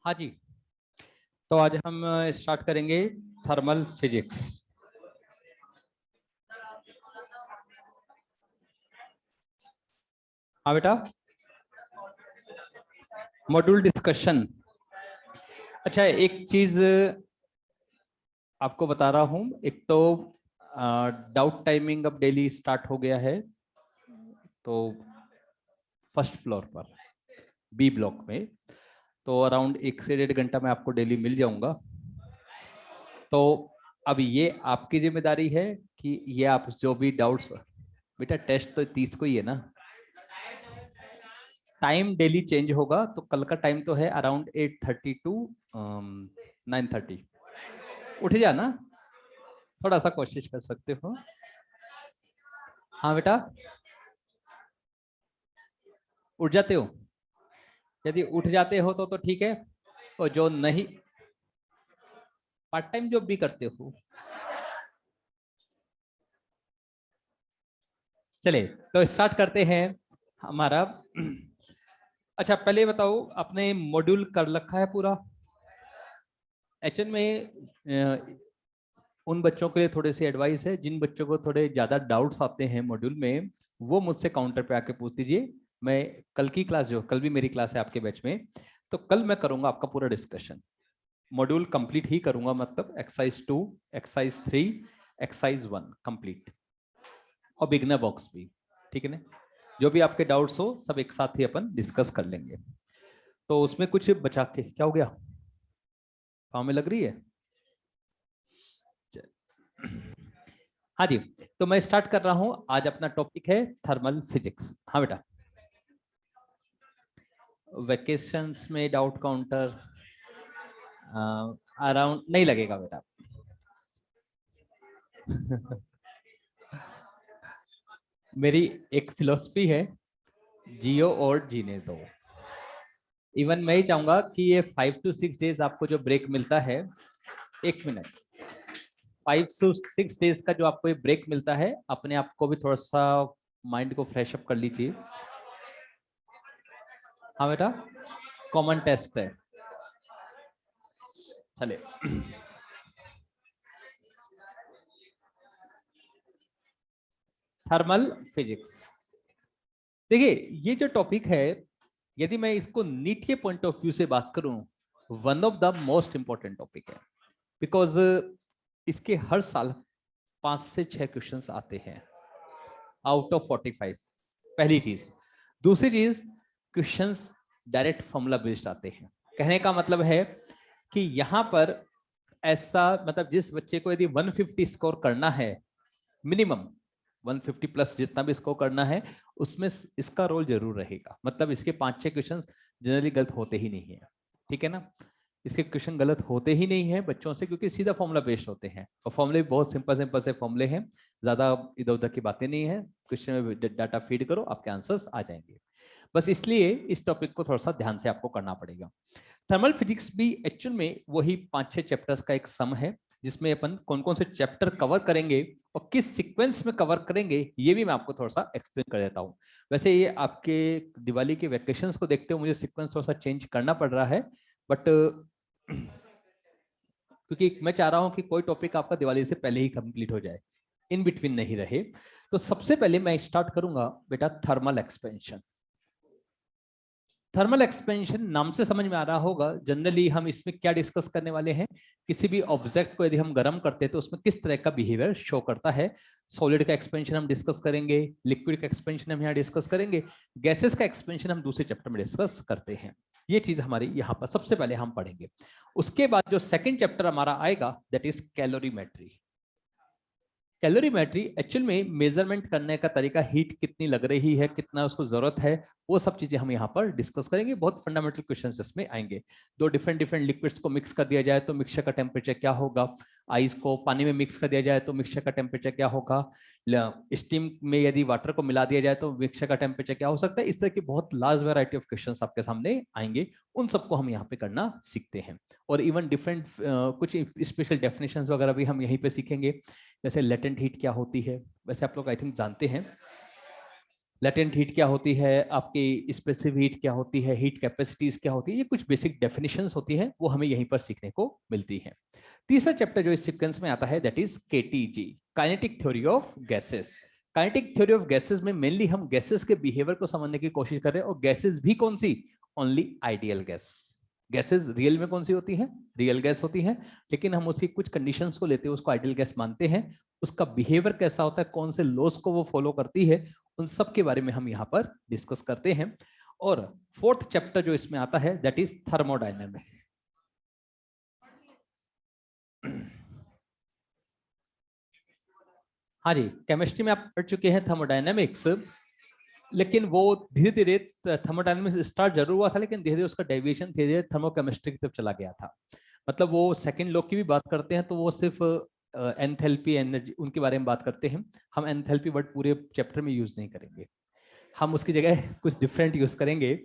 हाँ जी, तो आज हम स्टार्ट करेंगे थर्मल फिजिक्स। हाँ बेटा, मॉड्यूल डिस्कशन। अच्छा, एक चीज आपको बता रहा हूं। एक तो डाउट टाइमिंग अब डेली स्टार्ट हो गया है, तो फर्स्ट फ्लोर पर बी ब्लॉक में तो अराउंड 1 से 1.5 घंटा मैं आपको डेली मिल जाऊंगा। तो अब ये आपकी जिम्मेदारी है कि ये आप जो भी डाउट्स, बेटा टेस्ट तो 30 को ही है ना, टाइम डेली चेंज होगा। तो कल का टाइम तो है अराउंड 8:30 टू 9:30। उठ जाना, थोड़ा सा कोशिश कर सकते हो। हाँ बेटा, उठ जाते हो? यदि उठ जाते हो तो ठीक है, और जो नहीं, पार्ट टाइम जॉब भी करते हो। चले तो स्टार्ट करते हैं हमारा। अच्छा, पहले बताओ, आपने मॉड्यूल कर रखा है पूरा? एक्चुअल में उन बच्चों के लिए थोड़ी सी एडवाइस है, जिन बच्चों को थोड़े ज्यादा डाउट्स आते हैं मॉड्यूल में, वो मुझसे काउंटर पे आके पूछ दीजिए। मैं कल की क्लास, जो कल भी मेरी क्लास है आपके बैच में, तो कल मैं करूंगा आपका पूरा डिस्कशन। मॉड्यूल कंप्लीट ही करूंगा, मतलब एक्सरसाइज 2, एक्सरसाइज 3, एक्सरसाइज 1 कंप्लीट, और बिगनर बॉक्स भी। ठीक है ना? जो भी आपके डाउट्स हो सब एक साथ ही अपन डिस्कस कर लेंगे। तो उसमें कुछ बचा के क्या हो गया, पाँव में लग रही है? हाँ जी, तो मैं स्टार्ट कर रहा हूं। आज अपना टॉपिक है थर्मल फिजिक्स। हाँ बेटा, वेकेशंस में डाउट काउंटर अराउंड नहीं लगेगा बेटा। मेरी एक फिलॉसफी है, जियो और जीने दो। इवन मैं ही चाहूंगा कि ये 5 to 6 डेज आपको जो ब्रेक मिलता है, 1 मिनट, 5 to 6 डेज का जो आपको ये ब्रेक मिलता है, अपने आप को भी थोड़ा सा माइंड को फ्रेश अप कर लीजिए। हाँ बेटा, कॉमन टेस्ट है। चले, थर्मल फिजिक्स। देखिए, ये जो टॉपिक है, यदि मैं इसको नीट के पॉइंट ऑफ व्यू से बात करूं, one of the most important topic है। बिकॉज इसके हर साल 5 से 6 क्वेश्चंस आते हैं आउट ऑफ 45। पहली चीज। दूसरी चीज, क्वेश्चंस डायरेक्ट फॉर्मूला बेस्ड आते हैं। कहने का मतलब है कि यहां पर ऐसा, मतलब जिस बच्चे को यदि 150 स्कोर करना है, मिनिमम 150 प्लस जितना भी स्कोर करना है, उसमें इसका रोल जरूर रहेगा। मतलब इसके 5-6 क्वेश्चन जनरली गलत होते ही नहीं है। ठीक है ना? इसके क्वेश्चन गलत होते ही नहीं है बच्चों से, क्योंकि सीधा फॉर्मूला बेस्ड होते हैं, और फॉर्मूले बहुत सिंपल सिंपल से फॉर्मूले हैं। ज्यादा इधर उधर की बातें नहीं है। क्वेश्चन में डाटा फीड करो, आपके आंसर्स आ जाएंगे। बस इसलिए इस टॉपिक को थोड़ा सा ध्यान से आपको करना पड़ेगा। थर्मल फिजिक्स भी एक्चुअल में वही 5-6 चैप्टर्स का एक सम है, जिसमें अपन कौन कौन से चैप्टर कवर करेंगे और किस सीक्वेंस में कवर करेंगे, ये भी मैं आपको थोड़ा सा एक्सप्लेन कर देता हूँ। वैसे ये आपके दिवाली के वैकेशंस को देखते हुए मुझे सीक्वेंस थोड़ा सा चेंज करना पड़ रहा है, बट क्योंकि मैं चाह रहा हूं कि कोई टॉपिक आपका दिवाली से पहले ही कंप्लीट हो जाए, इन बिटवीन नहीं रहे। तो सबसे पहले मैं स्टार्ट करूंगा बेटा थर्मल एक्सपेंशन। थर्मल एक्सपेंशन नाम से समझ में आ रहा होगा, जनरली हम इसमें क्या डिस्कस करने वाले हैं। किसी भी ऑब्जेक्ट को यदि हम गर्म करते हैं तो उसमें किस तरह का बिहेवियर शो करता है। सॉलिड का एक्सपेंशन हम डिस्कस करेंगे, लिक्विड का एक्सपेंशन हम यहाँ डिस्कस करेंगे, गैसेस का एक्सपेंशन हम दूसरे चैप्टर में डिस्कस करते हैं। ये चीज हमारी यहाँ पर सबसे पहले हम पढ़ेंगे। उसके बाद जो सेकेंड चैप्टर हमारा आएगा, that is calorimetry. Calorimetry actual में मेजरमेंट करने का तरीका, हीट कितनी लग रही है, कितना उसको जरूरत है, वो सब चीजें हम यहाँ पर डिस्कस करेंगे। बहुत फंडामेंटल क्वेश्चंस इसमें आएंगे। दो डिफरेंट डिफरेंट लिक्विड्स को मिक्स कर दिया जाए तो मिक्सचर का टेम्परेचर क्या होगा, आइस को पानी में मिक्स कर दिया जाए तो मिक्सचर का टेम्परेचर क्या होगा, स्टीम में यदि वाटर को मिला दिया जाए तो मिक्सचर का टेम्परेचर क्या हो सकता है। इस तरह की बहुत लार्ज वैरायटी ऑफ क्वेश्चंस आपके सामने आएंगे, उन सबको हम यहाँ पे करना सीखते हैं। और इवन डिफरेंट कुछ स्पेशल डेफिनेशंस वगैरह भी हम यहीं पे सीखेंगे। जैसे लेटेंट हीट क्या होती है, वैसे आप लोग आई थिंक जानते हैं। लेटेंट हीट क्या होती है, आपकी स्पेसिफिक हीट क्या होती है, हीट कैपेसिटीज क्या होती है, ये कुछ बेसिक डेफिनेशंस होती है, वो हमें यहीं पर सीखने को मिलती है। तीसरा चैप्टर जो इस सीक्वेंस में आता है that is KTG, kinetic theory of gases. Kinetic theory of gases में मेनली हम गैसेस के बिहेवियर को समझने की कोशिश कर रहे हैं, और गैसेस भी कौन सी, only ideal gas. Gases real में कौन सी होती है, रियल गैस होती है, लेकिन हम उसकी कुछ कंडीशंस को लेते हैं, उसको आइडियल गैस मानते हैं। उसका बिहेवियर कैसा होता है, कौन से लॉस को वो फॉलो करती है, उन सब के बारे में हम यहाँ पर डिस्कस करते हैं। और फोर्थ चैप्टर जो इसमें आता है दैट इज थर्मोडायनेमिक। हाँ जी, केमिस्ट्री में आप पढ़ चुके हैं थर्मोडायनेमिक्स, लेकिन वो धीरे धीरे थर्मोडायनेमिक्स स्टार्ट जरूर हुआ था, लेकिन धीरे धीरे उसका डेविएशन धीरे धीरे थर्मोकेमिस्ट्री की तरफ चला गया था। मतलब वो सेकंड लॉ की भी बात करते हैं तो वो सिर्फ एंथैल्पी एनर्जी उनके बारे में बात करते हैं। हम एंथैल्पी वर्ड पूरे चैप्टर में यूज नहीं करेंगे, हम उसकी जगह कुछ डिफरेंट यूज करेंगे।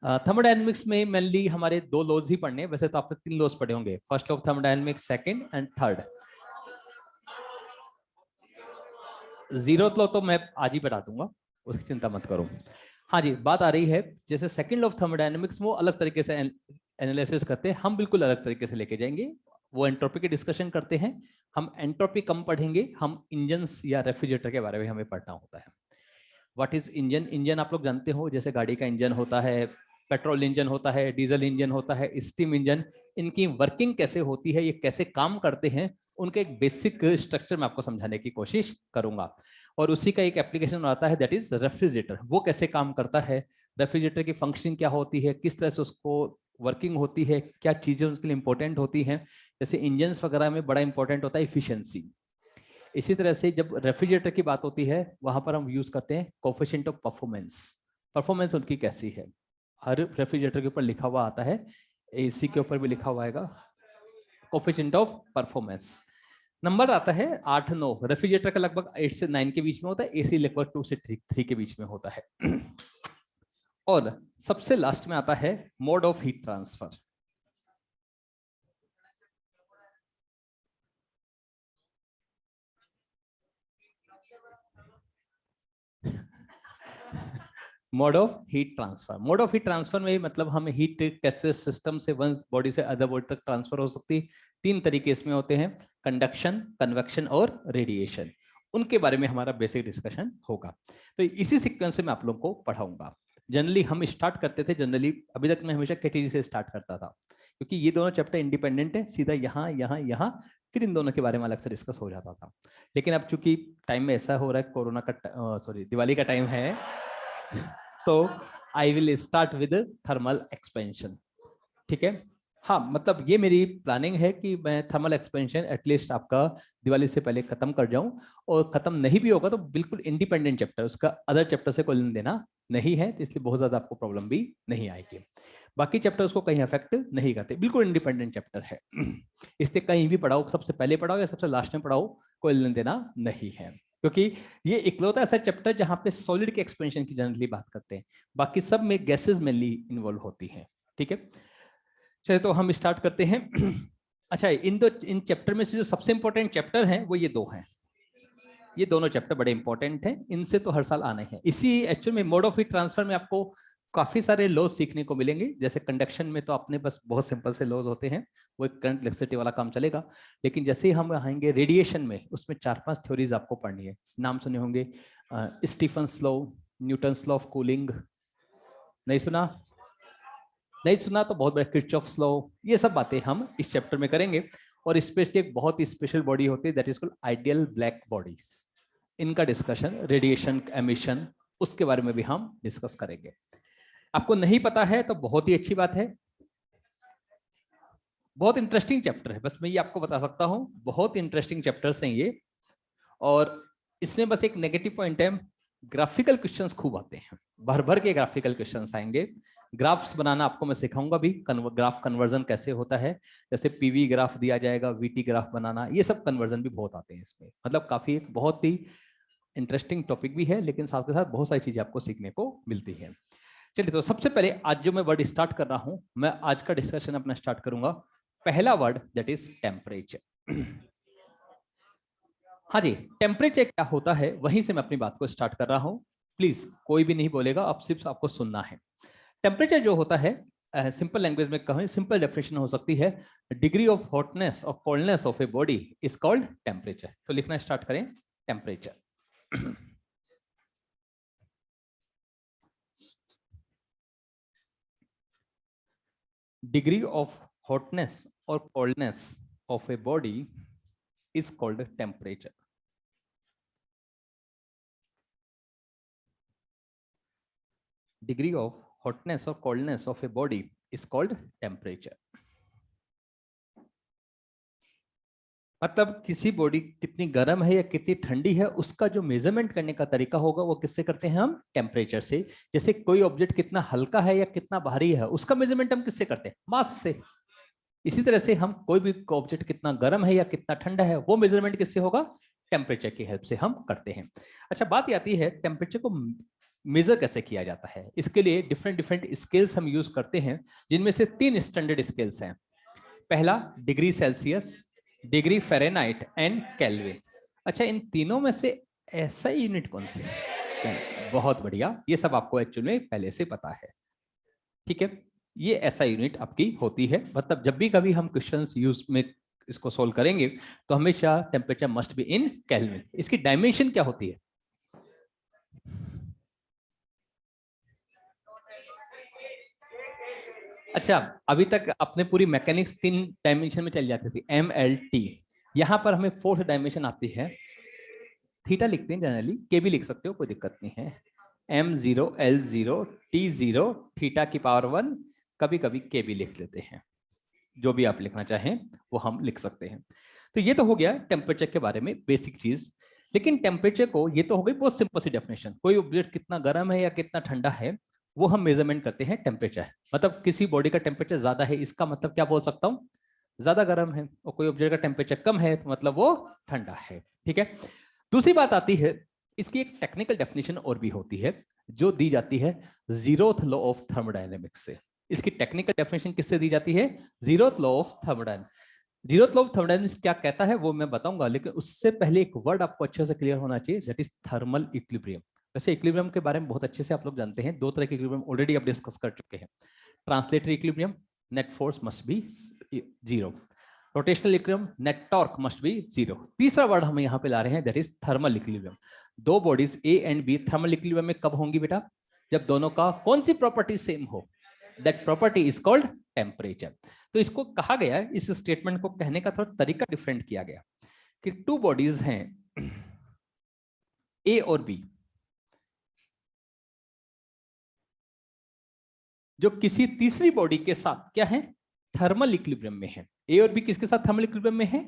थर्मोडायनेमिक्स में मेनली हमारे 2 लॉज ही पढ़ने, वैसे तो आपने 3 लॉज पढ़े होंगे, first law of thermodynamics, second and third. Zero law तो मैं आज ही बता दूंगा, उसकी चिंता मत करो। हाँ जी, बात आ रही है जैसे सेकंड लॉ ऑफ थर्मोडायनेमिक्स वो अलग तरीके से एनालिसिस करते हैं, हम बिल्कुल अलग तरीके से लेके जाएंगे। वो एंट्रोपी की डिस्कशन करते हैं, हम एंट्रोपी कम पढ़ेंगे, हम इंजन्स या रेफ्रिजरेटर के बारे में हमें पढ़ना होता है। व्हाट इज इंजन, इंजन आप लोग जानते हो, जैसे गाड़ी का इंजन होता है, पेट्रोल इंजन होता है, डीजल इंजन होता है, स्टीम इंजन, इनकी वर्किंग कैसे होती है, ये कैसे काम करते हैं, उनके एक बेसिक स्ट्रक्चर मैं आपको समझाने की कोशिश करूंगा। और उसी का एक एप्लीकेशन आता है दैट इज रेफ्रिजरेटर, वो कैसे काम करता है, रेफ्रिजरेटर की फंक्शनिंग क्या होती है, किस तरह से उसको वर्किंग होती है, क्या चीजें उसके लिए इंपॉर्टेंट होती हैं। जैसे इंजन्स वगैरह में बड़ा इंपॉर्टेंट होता है इफिशियंसी। इसी तरह से जब रेफ्रिजरेटर की बात होती है वहां पर हम यूज करते हैं कोफिशिएंट ऑफ परफॉर्मेंस, परफॉर्मेंस उनकी कैसी है, हर रेफ्रिजरेटर के ऊपर लिखा हुआ आता है, एसी के ऊपर भी लिखा हुआ आएगा कोफिशिएंट ऑफ परफॉर्मेंस। नंबर आता है 8-9, रेफ्रिजरेटर का लगभग 8 से 9 के बीच में होता है, एसी लगभग 2 से 3 के बीच में होता है। और सबसे लास्ट में आता है mode of heat transfer. Mode of heat transfer, mode of heat transfer में मतलब हम हीट कैसे सिस्टम से वन बॉडी से अदर बॉडी तक ट्रांसफर हो सकती है, 3 तरीके इसमें होते हैं, कंडक्शन, कन्वेक्शन और रेडिएशन। उनके बारे में हमारा बेसिक डिस्कशन होगा, तो इसी सीक्वेंस से मैं आप लोगों को पढ़ाऊंगा। जनरली हम स्टार्ट करते थे, जनरली अभी तक मैं हमेशा केटीजी से स्टार्ट करता था, क्योंकि ये दोनों चैप्टर इंडिपेंडेंट है, सीधा यहाँ यहाँ यहाँ, फिर इन दोनों के बारे में अलग से डिस्कस हो जाता था। लेकिन अब चूंकि टाइम में ऐसा हो रहा है, कोरोना का सॉरी दिवाली का टाइम है, तो I will start with thermal expansion. ठीक है, हाँ मतलब ये मेरी प्लानिंग है कि मैं थर्मल एक्सपेंशन एटलीस्ट आपका दिवाली से पहले खत्म कर जाऊं, और खत्म नहीं भी होगा तो बिल्कुल इंडिपेंडेंट चैप्टर, उसका अदर चैप्टर से कोई लेना देना नहीं है, तो इसलिए बहुत ज्यादा आपको प्रॉब्लम भी नहीं आएगी। बाकी चैप्टर उसको कहीं अफेक्ट नहीं करते, बिल्कुल इंडिपेंडेंट चैप्टर है। इसलिए कहीं भी पढ़ाओ, सबसे पहले पढ़ाओ या सबसे लास्ट में पढ़ाओ, कोई लेना देना नहीं है, क्योंकि ये इकलौता ऐसा चैप्टर जहां पे सॉलिड के एक्सपेंशन की जनरली बात करते हैं, बाकी सब में गैसेस मेनली इन्वॉल्व होती हैं। ठीक है, चलिए तो हम स्टार्ट करते हैं। अच्छा, इन चैप्टर में से जो सबसे इंपॉर्टेंट चैप्टर हैं वो ये 2 हैं, ये दोनों चैप्टर बड़े इंपॉर्टेंट हैं, इनसे तो हर साल आने हैं। इसी एक्चुअल में मोड ऑफ हीट ट्रांसफर में आपको काफी सारे लॉज सीखने को मिलेंगे। जैसे कंडक्शन में तो अपने बस बहुत सिंपल से लॉज होते हैं, वो एक करंट इलेक्ट्रिसिटी वाला काम चलेगा, लेकिन जैसे ही हम आएंगे रेडिएशन में, उसमें 4-5 थ्योरीज आपको पढ़नी है। नाम सुने होंगे, Stefan's law, Newton's law of cooling, नहीं सुना? नहीं सुना तो बहुत बड़ा, किरचॉफ्स लॉ, ये सब बातें हम इस चैप्टर में करेंगे। और स्पेशली एक बहुत ही स्पेशल बॉडी होती है that is called ideal black bodies, इनका डिस्कशन, रेडिएशन एमिशन, उसके बारे में भी हम डिस्कस करेंगे। आपको नहीं पता है तो बहुत ही अच्छी बात है, बहुत इंटरेस्टिंग चैप्टर है, बस मैं ये आपको बता सकता हूं, बहुत इंटरेस्टिंग चैप्टर्स हैं ये। और इसमें बस एक नेगेटिव पॉइंट है, ग्राफिकल क्वेश्चंस खूब आते हैं, भर भर के ग्राफिकल क्वेश्चंस आएंगे। ग्राफ्स बनाना आपको मैं सिखाऊंगा भी, ग्राफ कन्वर्जन कैसे होता है, जैसे पीवी ग्राफ दिया जाएगा, वीटी ग्राफ बनाना, ये सब कन्वर्जन भी बहुत आते हैं इसमें। मतलब काफी एक बहुत ही इंटरेस्टिंग टॉपिक भी है, लेकिन साथ के साथ बहुत सारी चीजें आपको सीखने को मिलती है। चलिए, तो सबसे पहले आज जो मैं वर्ड स्टार्ट कर रहा हूं, मैं आज का डिस्कशन अपना स्टार्ट करूंगा, पहला वर्ड दैट इज टेम्परेचर। हाँ जी, टेम्परेचर क्या होता है, वहीं से मैं अपनी बात को स्टार्ट कर रहा हूं। प्लीज कोई भी नहीं बोलेगा, अब सिर्फ आपको सुनना है। टेम्परेचर जो होता है, सिंपल लैंग्वेज में कहें, सिंपल डेफिनेशन हो सकती है, डिग्री ऑफ हॉटनेस और coldness of a body is called temperature. तो लिखना स्टार्ट करें, टेम्परेचर। डिग्री ऑफ हॉटनेस और coldness of a body is called temperature. Degree of hotness or coldness of a body is called temperature। मतलब किसी body कितनी गर्म है या कितनी ठंडी है, उसका जो मेजरमेंट करने का तरीका होगा वो किससे करते हैं हम? टेम्परेचर से। जैसे कोई ऑब्जेक्ट कितना हल्का है या कितना भारी है, उसका मेजरमेंट हम किससे करते हैं? मास से। इसी तरह से हम कोई भी ऑब्जेक्ट कितना गर्म है या कितना ठंडा है, वो मेजरमेंट किससे होगा? टेम्परेचर की हेल्प से हम करते हैं। अच्छा, बात आती है टेम्परेचर को मेजर कैसे किया जाता है। इसके लिए डिफरेंट डिफरेंट स्केल्स हम यूज करते हैं, जिनमें से 3 स्टैंडर्ड स्केल्स हैं। पहला degree Celsius, degree Fahrenheit and kelvin. अच्छा, इन तीनों में से ऐसा यूनिट कौन सी है? बहुत बढ़िया, ये सब आपको एक्चुअली पहले से पता है। ठीक है, ये ऐसा यूनिट आपकी होती है। मतलब जब भी कभी हम क्वेश्चंस यूज में इसको सोल्व करेंगे तो हमेशा temperature must be in kelvin. इसकी डायमेंशन क्या होती है? अच्छा, अभी तक अपने पूरी मैकेनिक्स 3 डायमेंशन में चल जाती थी, MLT। यहां पर हमें 4th डायमेंशन आती है, थीटा लिखते हैं जनरली, के भी लिख सकते हो, कोई दिक्कत नहीं है। M0 L0 T0 थीटा की पावर 1, कभी कभी के भी लिख लेते हैं, जो भी आप लिखना चाहें वो हम लिख सकते हैं। तो ये तो हो गया टेम्परेचर के बारे में बेसिक चीज। लेकिन टेम्परेचर को, ये तो हो गई बहुत सिंपल सी डेफिनेशन, कोई ऑब्जेक्ट कितना गर्म है या कितना ठंडा है वो हम मेजरमेंट करते हैं टेम्परेचर। मतलब किसी बॉडी का टेम्परेचर ज्यादा है, इसका मतलब क्या बोल सकता हूँ? ज्यादा गर्म है। और कोई ऑब्जेक्ट का टेम्परेचर कम है तो मतलब वो ठंडा है। ठीक है, दूसरी बात आती है, इसकी एक टेक्निकल डेफिनेशन और भी होती है जो दी जाती है 0th लॉ ऑफ थर्मोडायनेमिक्स से। इसकी टेक्निकल डेफिनेशन किससे दी जाती है? 0th law of thermodynamics. 0th law of thermodynamics क्या कहता है वो मैं बताऊंगा, लेकिन उससे पहले एक वर्ड आपको अच्छे से क्लियर होना चाहिए, दैट इज थर्मल इक्विलिब्रियम। वैसे इक्विलिब्रियम के बारे में बहुत अच्छे से आप लोग जानते हैं, 2 तरह के इक्विलिब्रियम ऑलरेडी आप डिस्कस कर चुके हैं। Translatory equilibrium, net force must be 0। Rotational equilibrium, net torque must be 0। तीसरा वर्ड हम यहाँ पे ला रहे हैं, that is thermal equilibrium. 2 bodies A and B thermal equilibrium में कब होंगी बेटा? जब दोनों का कौन सी प्रॉपर्टी सेम हो, that property is called temperature. तो इसको कहा गया, इस स्टेटमेंट को कहने का थोड़ा तरीका डिफरेंट किया गया कि 2 बॉडीज हैं ए और बी, जो किसी तीसरी बॉडी के साथ क्या है? थर्मल इक्विलिब्रियम में है। ए और बी किसके साथ थर्मल इक्विलिब्रियम में है?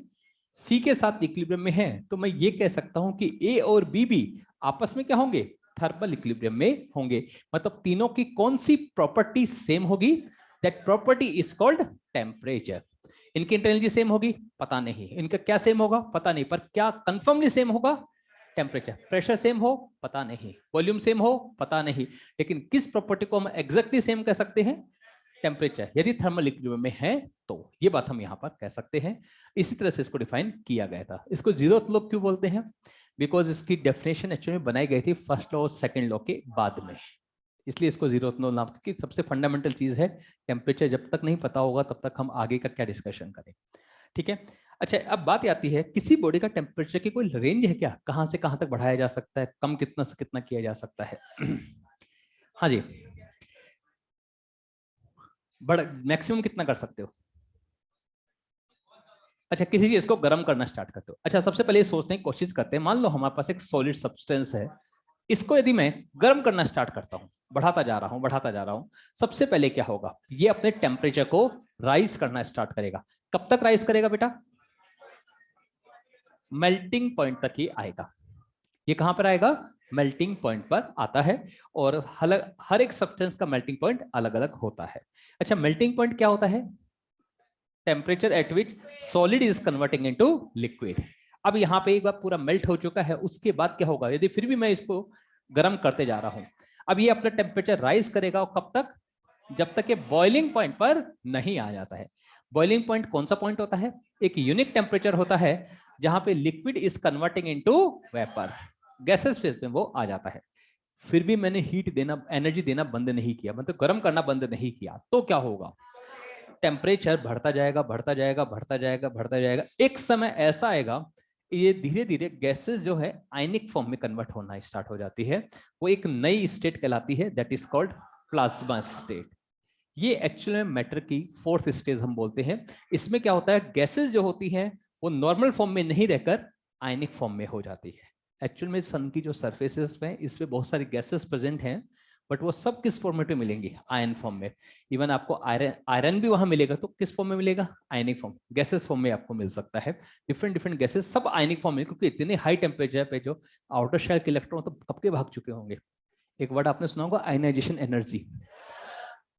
सी के साथ इक्विलिब्रियम में है। तो मैं ये कह सकता हूं कि ए और बी भी आपस में क्या होंगे? थर्मल इक्विलिब्रियम में होंगे। मतलब तीनों की कौन सी प्रॉपर्टी सेम होगी? That property is called temperature. इनकी इंटेंसिटी सेम होगी? पता नहीं। इनका क्या सेम होगा? पता नहीं। पर क्या कंफर्मली सेम होगा? टेम्परेचर। प्रेशर सेम हो? पता नहीं। वॉल्यूम सेम हो? पता नहीं। लेकिन किस प्रॉपर्टी को हम एग्जैक्टली सेम कह सकते हैं? टेम्परेचर। यदि थर्मल इक्विलिब्रियम में है तो ये बात हम यहां पर कह सकते हैं। इसी तरह से इसको डिफाइन किया गया था। इसको 0th लॉ क्यों बोलते हैं? बिकॉज इसकी डेफिनेशन एक्चुअली बनाई गई थी फर्स्ट लॉ और सेकंड लॉ के बाद में, इसलिए इसको 0th लॉ नाम, क्योंकि सबसे फंडामेंटल चीज है। टेम्परेचर जब तक नहीं पता होगा तब तक हम आगे का क्या डिस्कशन करें। ठीक है, अच्छा अब बात आती है, किसी बॉडी का टेम्परेचर की कोई रेंज है क्या? कहां से कहां तक बढ़ाया जा सकता है, कम कितना से कितना किया जा सकता है? हाँ जी, मैक्सिमम कितना कर सकते हो? अच्छा, किसी चीज को गर्म करना स्टार्ट करते हो। अच्छा, सबसे पहले सोचने की कोशिश करते हैं, मान लो हमारे पास एक सॉलिड सब्सटेंस है, इसको यदि मैं गर्म करना स्टार्ट करता हूं, बढ़ाता जा रहा हूं, सबसे पहले क्या होगा? ये अपने टेम्परेचर को राइज करना स्टार्ट करेगा। कब तक राइज करेगा बेटा? मेल्टिंग पॉइंट तक ही आएगा। ये कहां पर आएगा? मेल्टिंग पॉइंट पर आता है। और हर एक सब्सटेंस का मेल्टिंग पॉइंट अलग अलग होता है। अच्छा, मेल्टिंग पॉइंट क्या होता है? Temperature at which solid is converting into liquid. अब यहां पे एक बार पूरा मेल्ट हो चुका है, उसके बाद क्या होगा? यदि फिर भी मैं इसको गर्म करते जा रहा हूं, अब ये अपना टेम्परेचर राइज करेगा। और कब तक? जब तक ये बॉइलिंग पॉइंट पर नहीं आ जाता है। बॉइलिंग पॉइंट कौन सा पॉइंट होता है? एक यूनिक टेम्परेचर होता है जहां पे liquid is converting into vapour, gases phase में वो आ जाता है। फिर भी मैंने हीट देना, एनर्जी देना बंद नहीं किया, मतलब गर्म करना बंद नहीं किया, तो क्या होगा? टेम्परेचर बढ़ता जाएगा, बढ़ता जाएगा, बढ़ता जाएगा, बढ़ता जाएगा। एक समय ऐसा आएगा, ये धीरे धीरे गैसेस जो है आयनिक फॉर्म में कन्वर्ट होना स्टार्ट हो जाती है। वो एक नई स्टेट कहलाती है, that is called plasma state. ये एक्चुअली मैटर की फोर्थ स्टेज हम बोलते हैं। इसमें क्या होता है, गैसेस जो होती हैं वो नॉर्मल फॉर्म में नहीं रहकर आयनिक फॉर्म में हो जाती है। एक्चुअल में सन की जो सरफेसेस पे इसमें बहुत सारी गैसेस प्रेजेंट हैं, बट वो सब किस फॉर्मेट में मिलेंगी? आयन फॉर्म में। इवन आपको आयरन भी वहां मिलेगा तो किस फॉर्म में मिलेगा? आयनिक फॉर्म, गैसेस फॉर्म में आपको मिल सकता है। डिफरेंट डिफरेंट गैसेस सब आयनिक फॉर्म में, क्योंकि इतने हाई टेम्परेचर पे जो आउटर शेल के इलेक्ट्रॉन तो कब के भाग चुके होंगे। एक वर्ड आपने सुना होगा, ionisation energy.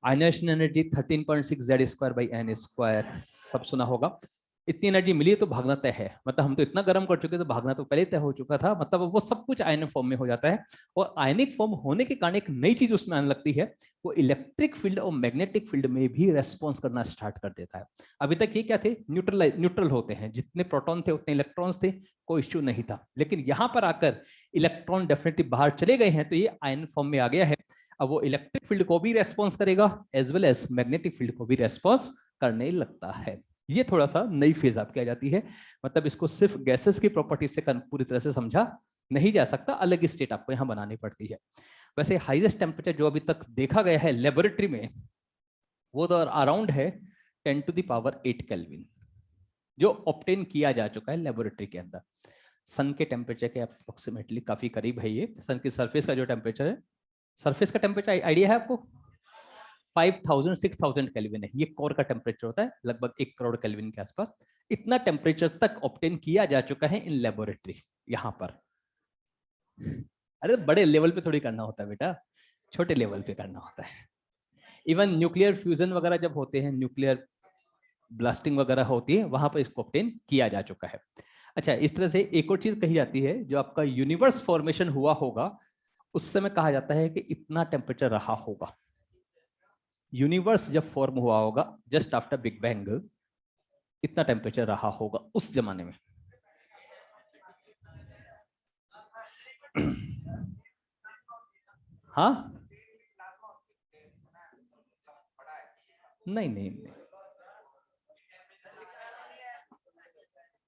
Ionisation energy 13.6 Z square by N square, सब सुना होगा। इतनी एनर्जी मिली तो भागना तय है, मतलब हम तो इतना गर्म कर चुके तो भागना तो पहले तय हो चुका था, मतलब वो सब कुछ आयनिक फॉर्म में हो जाता है। और आयनिक फॉर्म होने के कारण एक नई चीज उसमें आने लगती है, वो इलेक्ट्रिक फील्ड और मैग्नेटिक फील्ड में भी रेस्पॉन्स करना स्टार्ट कर देता है। अभी तक ये क्या थे? न्यूट्रल होते हैं, जितने प्रोटॉन थे उतने इलेक्ट्रॉन्स थे, कोई इश्यू नहीं था। लेकिन यहां पर आकर इलेक्ट्रॉन डेफिनेटली बाहर चले गए हैं, तो ये आयन फॉर्म में आ गया है। अब वो इलेक्ट्रिक फील्ड को भी रेस्पॉन्स करेगा as well as magnetic field को भी रेस्पॉन्स करने लगता है। ये थोड़ा सा नई फेज आपकी आ जाती है, मतलब इसको सिर्फ गैसेस की प्रॉपर्टी से पूरी तरह से समझा नहीं जा सकता, अलग स्टेट आपको यहां बनानी पड़ती है। वैसे हाईएस्ट टेम्परेचर जो अभी तक देखा गया है लेबोरेटरी में, वो तो अराउंड है 10⁸ केल्विन, जो ऑब्टेन किया जा चुका है लेबोरेटरी के अंदर। सन के टेम्परेचर के अप्रोक्सीमेटली काफी करीब है ये। सन की सरफेस का जो टेम्परेचर है, सरफेस का टेम्परेचर आइडिया है आपको? 5000 6000 केल्विन है। ये कोर का टेम्परेचर होता है, लगभग 1 करोड़ केल्विन के आसपास। इतना टेम्परेचर तक ऑब्टेन किया जा चुका है इन लेबोरेटरी यहां पर। अरे बड़े लेवल पे थोड़ी करना होता है बेटा, छोटे लेवल पे करना होता है। इवन न्यूक्लियर फ्यूजन वगैरह जब होते हैं, न्यूक्लियर ब्लास्टिंग वगैरह होती है, वहां पर इसको ऑब्टेन किया जा चुका है। अच्छा, इस तरह से एक और चीज कही जाती है, जो आपका यूनिवर्स फॉर्मेशन हुआ होगा उस समय कहा जाता है कि इतना टेम्परेचर रहा होगा। यूनिवर्स जब फॉर्म हुआ होगा जस्ट आफ्टर बिग बैंग, इतना टेम्परेचर रहा होगा उस जमाने में। हाँ, नहीं नहीं नहीं,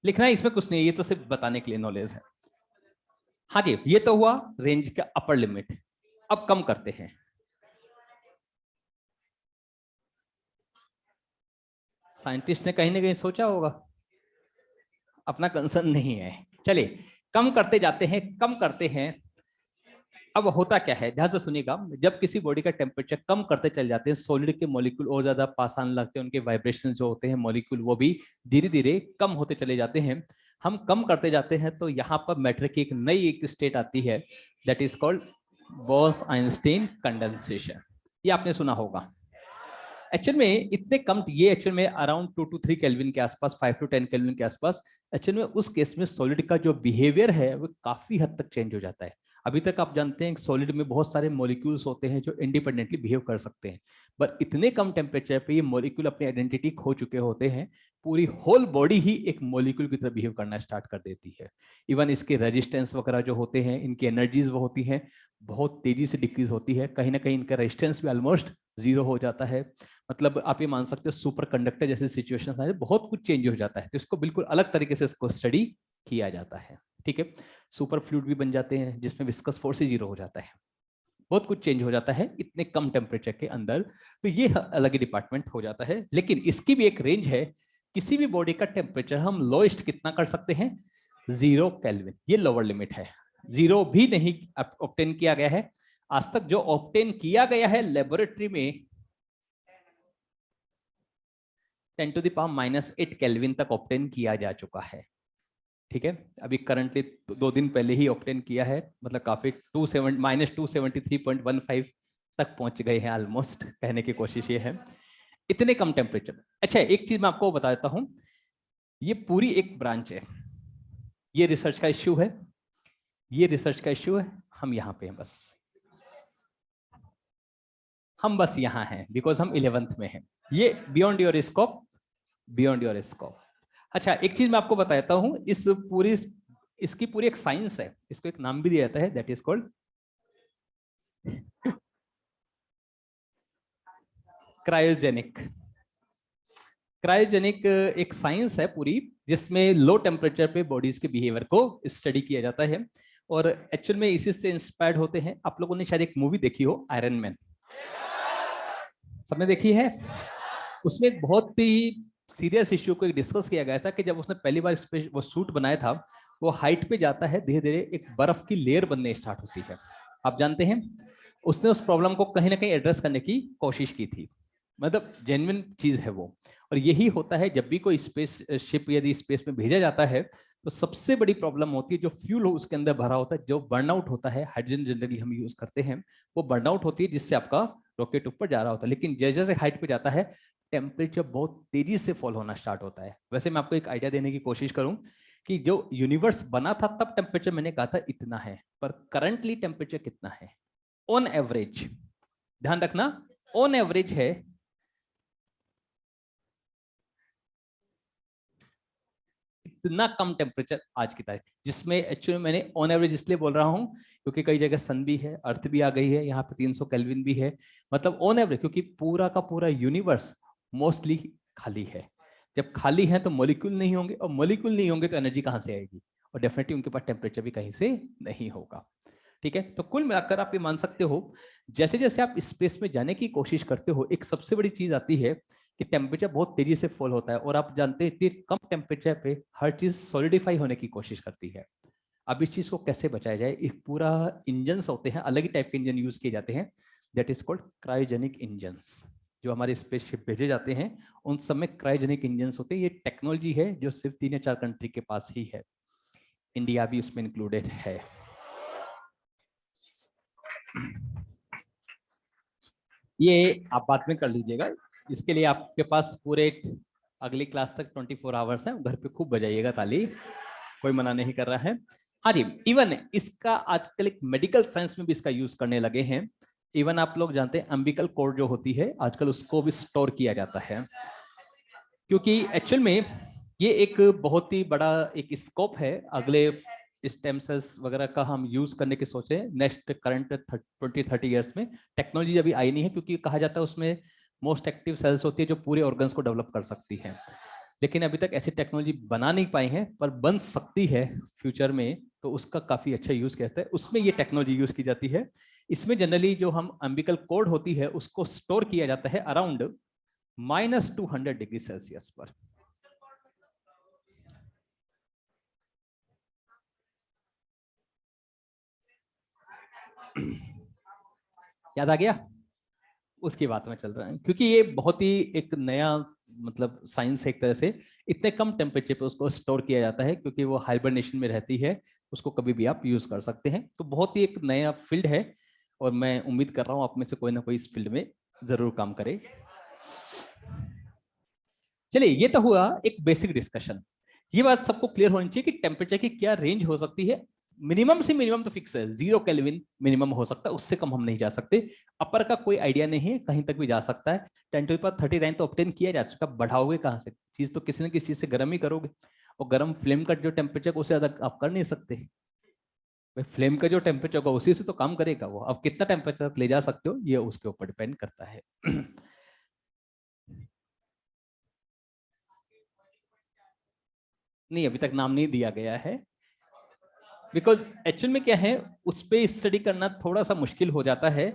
लिखना है इसमें कुछ नहीं, ये तो सिर्फ बताने के लिए नॉलेज है। हाँ जी, ये तो हुआ रेंज का अपर लिमिट। अब कम करते हैं। साइंटिस्ट ने कहीं ना कहीं सोचा होगा, अपना कंसर्न नहीं है। चलिए कम करते जाते हैं, कम करते हैं। अब होता क्या है, ध्यान से सुनिएगा, जब किसी बॉडी का टेम्परेचर कम करते चले जाते हैं, सॉलिड के मॉलिक्यूल और ज्यादा पास आने लगते हैं, उनके वाइब्रेशन जो होते हैं मॉलिक्यूल वो भी धीरे धीरे कम होते चले जाते हैं। हम कम करते जाते हैं तो यहाँ पर मैटर की एक नई एक स्टेट आती है, that is called Bose-Einstein condensation. ये आपने सुना होगा। एक्चुअल में इतने कम, ये एक्चुअल में अराउंड 2 to 3 केल्विन के आसपास, 5 to 10 केल्विन के आसपास। एक्चुअल में उस केस में सॉलिड का जो बिहेवियर है वो काफी हद तक चेंज हो जाता है। अभी तक आप जानते हैं सॉलिड में बहुत सारे मॉलिक्यूल्स होते हैं जो इंडिपेंडेंटली बिहेव कर सकते हैं, पर इतने कम टेम्परेचर पे ये मॉलिक्यूल अपनी आइडेंटिटी खो चुके होते हैं। पूरी होल बॉडी ही एक मॉलिक्यूल की तरह बिहेव करना स्टार्ट कर देती है। इवन इसके रेजिस्टेंस वगैरह जो होते हैं, इनकी एनर्जीज वो होती हैं बहुत तेजी से डिक्रीज होती है, कहीं ना कहीं इनका रेजिस्टेंस भी ऑलमोस्ट जीरो हो जाता है। मतलब आप ये मान सकते हो सुपर कंडक्टर जैसे सिचुएशन है, बहुत कुछ चेंज हो जाता है। तो इसको बिल्कुल अलग तरीके से इसको स्टडी किया जाता है। ठीक है, सुपर फ्लूइड भी बन जाते हैं जिसमें विस्कस फोर्स ही जीरो हो जाता है। बहुत कुछ चेंज हो जाता है इतने कम टेम्परेचर के अंदर। तो ये अलग ही डिपार्टमेंट हो जाता है, लेकिन इसकी भी एक रेंज है। किसी भी बॉडी का टेम्परेचर हम लोएस्ट कितना कर सकते हैं? 0 केल्विन, ये लोअर लिमिट है। 0 भी नहीं ऑब्टेन किया गया है आज तक। जो ऑब्टेन किया गया है लेबोरेटरी में 10⁻⁻8 केल्विन तक ऑब्टेन किया जा चुका है। ठीक है, अभी करंटली 2 दिन पहले ही ऑब्टेन किया है, मतलब काफी -273.15 तक पहुंच गए हैं ऑलमोस्ट, कहने की कोशिश ये है इतने कम टेम्परेचर। अच्छा, एक चीज मैं आपको बता देता हूं, ये पूरी एक ब्रांच है, ये रिसर्च का इश्यू है, ये रिसर्च का इश्यू है। हम यहां पे हैं, हम बस यहां हैं बिकॉज हम 11th में हैं। ये beyond your scope, beyond your scope. अच्छा, एक चीज मैं आपको बताता हूं, इस पूरी इसकी पूरी एक साइंस है, इसको एक नाम भी दिया जाता है, that is called cryogenic. Cryogenic एक साइंस है पूरी, जिसमें लो टेम्परेचर पे बॉडीज के बिहेवियर को स्टडी किया जाता है, और एक्चुअल में इसी से इंस्पायर्ड होते हैं। आप लोगों ने शायद एक मूवी देखी हो, आयरन मैन, सबने देखी है। उसमें एक बहुत ही सीरियस इश्यू को डिस्कस किया गया था कि जब उसने पहली बार वो सूट बनाया था, वो हाइट पे जाता है, धीरे धीरे एक बर्फ की लेयर बनने स्टार्ट होती है। आप जानते हैं, उसने उस प्रॉब्लम को कहीं ना कहीं एड्रेस करने की कोशिश की थी। मतलब जेन्युइन चीज है वो। और यही होता है जब भी कोई स्पेस शिप यदि स्पेस में भेजा जाता है, तो सबसे बड़ी प्रॉब्लम होती है जो फ्यूल उसके अंदर भरा होता है, जो बर्नआउट होता है, हाइड्रोजन जनरली हम यूज करते हैं, वो बर्नआउट होती है, जिससे आपका रॉकेट ऊपर जा रहा होता है। लेकिन जैसे जैसे हाइट पे जाता है, टेम्परेचर बहुत तेजी से फॉल होना स्टार्ट होता है। वैसे मैं आपको एक आइडिया देने की कोशिश करूं कि जो यूनिवर्स बना था तब टेम्परेचर मैंने कहा था इतना है, पर करंटली टेम्परेचर कितना है ऑन एवरेज, ध्यान रखना, ऑन एवरेज है इतना कम टेम्परेचर आज की तारीख, जिसमें एक्चुअली मैंने ऑन एवरेज इसलिए बोल रहा हूं क्योंकि कई जगह सन भी है, अर्थ भी आ गई है, यहाँ पे 300 केल्विन भी है। मतलब ऑन एवरेज, क्योंकि पूरा का पूरा यूनिवर्स मोस्टली खाली है। जब खाली है तो मॉलिक्यूल नहीं होंगे, और मॉलिक्यूल नहीं होंगे तो एनर्जी कहाँ से आएगी, और डेफिनेटली उनके पास टेम्परेचर भी कहीं से नहीं होगा। ठीक है, तो कुल मिलाकर आप ये मान सकते हो, जैसे जैसे आप स्पेस में जाने की कोशिश करते हो, एक सबसे बड़ी चीज आती है कि टेम्परेचर बहुत तेजी से फॉल होता है, और आप जानते हैं इतनी कम टेम्परेचर पे हर चीज सॉलिडिफाई होने की कोशिश करती है। अब इस चीज को कैसे बचाया जाए, एक पूरा इंजन होते हैं, अलग ही टाइप के इंजन यूज किए जाते हैं, that is called cryogenic engine. जो हमारे स्पेसशिप भेजे जाते हैं उन सब में क्रायोजेनिक इंजन होते हैं। ये टेक्नोलॉजी है जो सिर्फ 3 या 4 कंट्री के पास ही है, इंडिया भी उसमें इंक्लूडेड है। ये आप बात में कर लीजिएगा, इसके लिए आपके पास पूरे अगली क्लास तक 24 आवर्स है, घर पे खूब बजाइएगा ताली, कोई मना नहीं कर रहा है। हाँ जी, इवन इसका आजकल एक मेडिकल साइंस में भी इसका यूज करने लगे हैं। इवन आप लोग जानते हैं अम्बिकल कोड जो होती है, आजकल उसको भी स्टोर किया जाता है, क्योंकि एक्चुअल में ये एक बहुत ही बड़ा एक स्कोप है। अगले स्टेम सेल्स वगैरह का हम यूज करने की सोचे नेक्स्ट करंट 20-30 ईयर्स में। टेक्नोलॉजी अभी आई नहीं है, क्योंकि कहा जाता है उसमें मोस्ट एक्टिव सेल्स होती है जो पूरे ऑर्गन्स को डेवलप कर सकती है, लेकिन अभी तक ऐसी टेक्नोलॉजी बना नहीं पाई है, पर बन सकती है फ्यूचर में, तो उसका काफी अच्छा यूज किया जाता है, उसमें ये टेक्नोलॉजी यूज की जाती है। इसमें जनरली जो हम अम्बिकल कोड होती है उसको स्टोर किया जाता है अराउंड -200 डिग्री सेल्सियस पर। याद आ गया, उसकी बात में चल रहा है, क्योंकि ये बहुत ही एक नया मतलब साइंस है एक तरह से। इतने कम टेम्परेचर पे उसको स्टोर किया जाता है, क्योंकि वो हाइबरनेशन में रहती है, उसको कभी भी आप यूज कर सकते हैं। तो बहुत ही एक नया फील्ड है, और मैं उम्मीद कर रहा हूँ आप में से कोई ना कोई इस फील्ड में जरूर काम करे। चलिए, ये तो हुआ एक बेसिक डिस्कशन। ये बात सबको क्लियर होनी चाहिए कि टेम्परेचर की क्या रेंज हो सकती है। मिनिमम से मिनिमम तो फिक्स है, 0 केल्विन मिनिमम हो सकता है, उससे कम हम नहीं जा सकते। अपर का कोई आइडिया नहीं है, कहीं तक भी जा सकता है। 10⁻39 तो ऑब्टेन किया जा चुका, बढ़ाओगे कहाँ से, चीज तो किसी न किसी चीज से गर्म ही करोगे, और गर्म फ्लेम का जो टेम्परेचर उससे ज्यादा आप कर नहीं सकते भाई। फ्लेम का जो टेम्परेचर होगा उसी से तो काम करेगा वो, अब कितना टेम्परेचर ले जा सकते हो ये उसके ऊपर डिपेंड करता है। नहीं, अभी तक नाम नहीं दिया गया है, बिकॉज एक्चुअल में क्या है, उस पर स्टडी करना थोड़ा सा मुश्किल हो जाता है।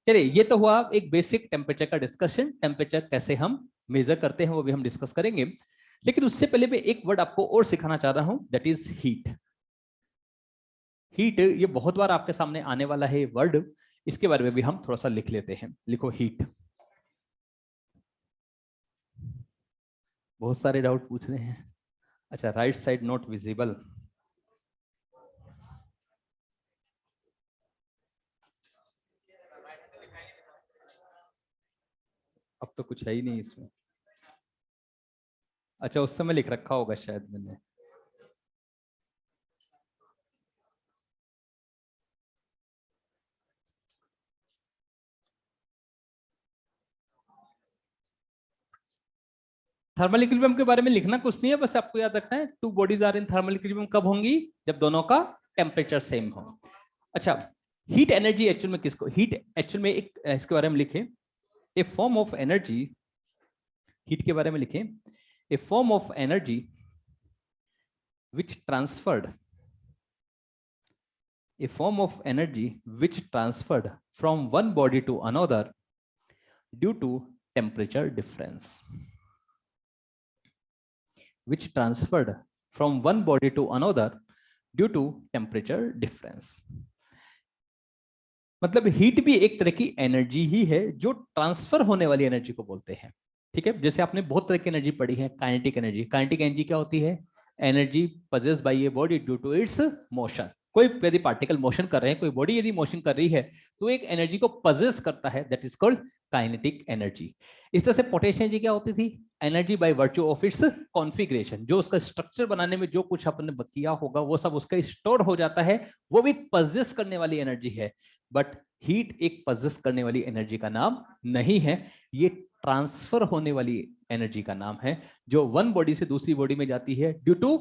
चलिए, ये तो हुआ एक बेसिक टेम्परेचर का डिस्कशन। टेम्परेचर कैसे हम मेजर करते हैं वो भी हम डिस्कस करेंगे, लेकिन उससे पहले मैं एक वर्ड आपको और सिखाना चाह रहा हूं, दैट इज हीट। हीट, ये बहुत बार आपके सामने आने वाला है वर्ड, इसके बारे में भी हम थोड़ा सा लिख लेते हैं। लिखो हीट। बहुत सारे डाउट पूछ रहे हैं। अच्छा, राइट साइड नॉट विजिबल, अब तो कुछ है ही नहीं इसमें। अच्छा, उस समय लिख रखा होगा शायद मैंने। थर्मल इक्विलिब्रियम के बारे में लिखना कुछ नहीं है, बस आपको याद रखना है two bodies are in thermal equilibrium कब होंगी, जब दोनों का टेम्परेचर सेम हो। अच्छा, हीट एनर्जी एक्चुअल में किसको, हीट एक्चुअल में एक इसके बारे में लिखें, a form of energy, heat के बारे में लिखें, a form of energy which transferred, a form of energy which transferred from one body to another due to temperature difference, which transferred from one body to another due to temperature difference. मतलब heat भी एक तरह की energy ही है जो transfer होने वाली energy को बोलते हैं, ठीक है। जैसे आपने बहुत तरह की एनर्जी पढ़ी है, काइनेटिक एनर्जी। काइनेटिक एनर्जी क्या होती है, energy possessed by a body due to its motion। कोई यदि पार्टिकल मोशन कर रहे हैं, कोई बॉडी यदि मोशन कर रही है तो एक एनर्जी को पजेस करता है, that is called kinetic energy. इस तरह से पोटेंशियल एनर्जी क्या होती थी, energy by virtue of its configuration, जो उसका स्ट्रक्चर बनाने में जो कुछ आपने किया होगा वो सब उसका स्टोर हो जाता है, वो भी पजेस करने वाली एनर्जी है। बट हीट एक पजेस करने वाली एनर्जी का नाम नहीं है, ये ट्रांसफर होने वाली एनर्जी का नाम है, जो वन बॉडी से दूसरी बॉडी में जाती है ड्यू टू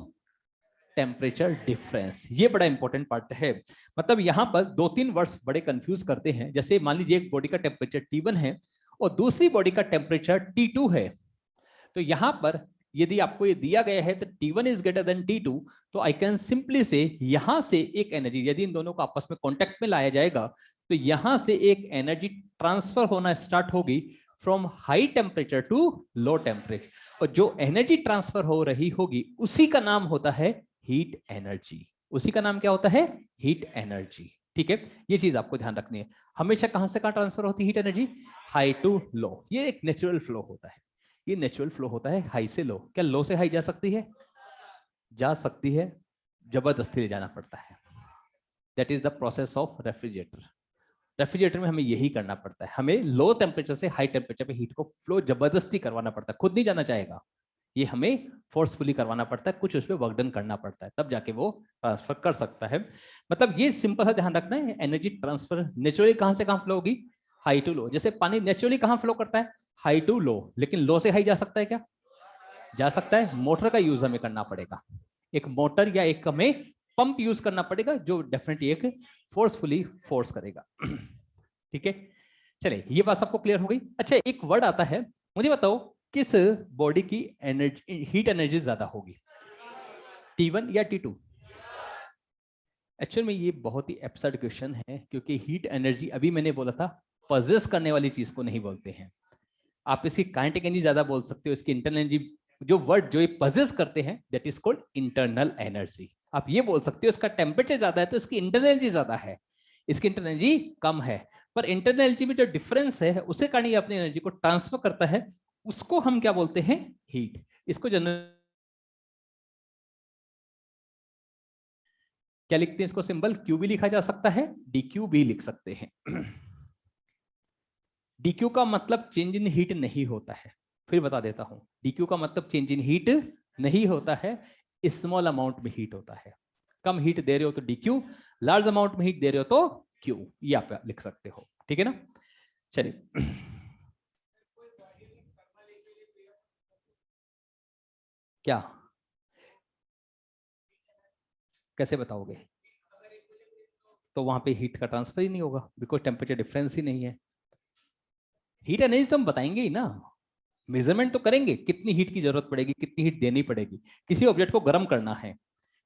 टेम्परेचर डिफरेंस। ये बड़ा इंपॉर्टेंट पार्ट है। मतलब यहां पर 2-3 वर्ड्स बड़े कंफ्यूज करते हैं। जैसे मान लीजिए एक बॉडी का टेम्परेचर T1 है और दूसरी बॉडी का टेम्परेचर T2 है, तो यहां पर यदि आपको ये दिया गया है तो T1 is greater than T2, तो आई कैन सिंपली से यहां से एक एनर्जी, यदि इन दोनों को आपस में कॉन्टेक्ट में लाया जाएगा तो यहां से एक एनर्जी ट्रांसफर होना स्टार्ट होगी from high temperature to low temperature, और जो एनर्जी ट्रांसफर हो रही होगी उसी का नाम होता है हीट एनर्जी। उसी का नाम क्या होता है, हीट एनर्जी, ठीक है। ये चीज आपको ध्यान रखनी है। हमेशा कहां से कहां ट्रांसफर होती है heat energy, high to low. ये एक नेचुरल फ्लो होता है, ये नेचुरल फ्लो होता है हाई से लो। क्या लो से हाई जा सकती है, जा सकती है, जबरदस्ती ले जाना पड़ता है। That is the process of refrigerator. Refrigerator में हमें यही करना पड़ता है, हमें लो टेम्परेचर से हाई टेम्परेचर पे हीट को फ्लो जबरदस्ती करवाना पड़ता है, खुद नहीं जाना चाहेगा, ये हमें फोर्सफुली करवाना पड़ता है, कुछ उस पर वर्क डन करना पड़ता है, तब जाके वो ट्रांसफर कर सकता है। मतलब ये सिंपल सा ध्यान रखना है, एनर्जी ट्रांसफर नेचुरली कहां से कहां फ्लो होगी, हाई टू लो। जैसे पानी नेचुरली कहां फ्लो करता है, हाई टू लो, लेकिन लो से हाई जा सकता है क्या, जा सकता है। मोटर का यूज हमें करना पड़ेगा, एक मोटर या एक हमें पंप यूज करना पड़ेगा जो डेफिनेटली एक फोर्सफुली फोर्स करेगा, ठीक है। चलिए ये बात सबको क्लियर हो गई। अच्छा एक वर्ड आता है, मुझे बताओ किस बॉडी की एनर्जी, हीट एनर्जी ज्यादा होगी, T1 या T2? एक्चुअल में ये बहुत ही एब्सर्ड क्वेश्चन है, क्योंकि हीट एनर्जी अभी मैंने बोला था पजेस करने वाली चीज को नहीं बोलते हैं। आप इसकी काइनेटिक एनर्जी ज्यादा बोल सकते हो, इसकी इंटरनल एनर्जी, जो वर्ड जो ये पजेस करते हैं that is called internal energy. आप ये बोल सकते हो इसका टेम्परेचर ज्यादा है तो इसकी इंटरनल एनर्जी ज्यादा है, इसकी इंटरनल एनर्जी कम है, पर इंटरनल एनर्जी में जो डिफरेंस है उसे कारण ये अपनी एनर्जी को ट्रांसफर करता है, उसको हम क्या बोलते हैं, हीट। इसको जनरल क्या लिखते हैं, इसको सिंबल क्यू भी लिखा जा सकता है, DQ भी लिख सकते हैं। DQ का मतलब चेंज इन हीट नहीं होता है, फिर बता देता हूं, DQ का मतलब चेंज इन हीट नहीं होता है, स्मॉल अमाउंट में हीट होता है। कम हीट दे रहे हो तो DQ, लार्ज अमाउंट में हीट दे रहे हो तो Q, ये आप लिख सकते हो, ठीक है ना। चलिए क्या, कैसे बताओगे, तो वहां पे हीट का ट्रांसफर ही नहीं होगा, बिकॉज टेम्परेचर डिफरेंस ही नहीं है। हीट एनर्जी तो हम बताएंगे ही ना, मेजरमेंट तो करेंगे, कितनी हीट की जरूरत पड़ेगी, कितनी हीट देनी पड़ेगी। किसी ऑब्जेक्ट को गर्म करना है,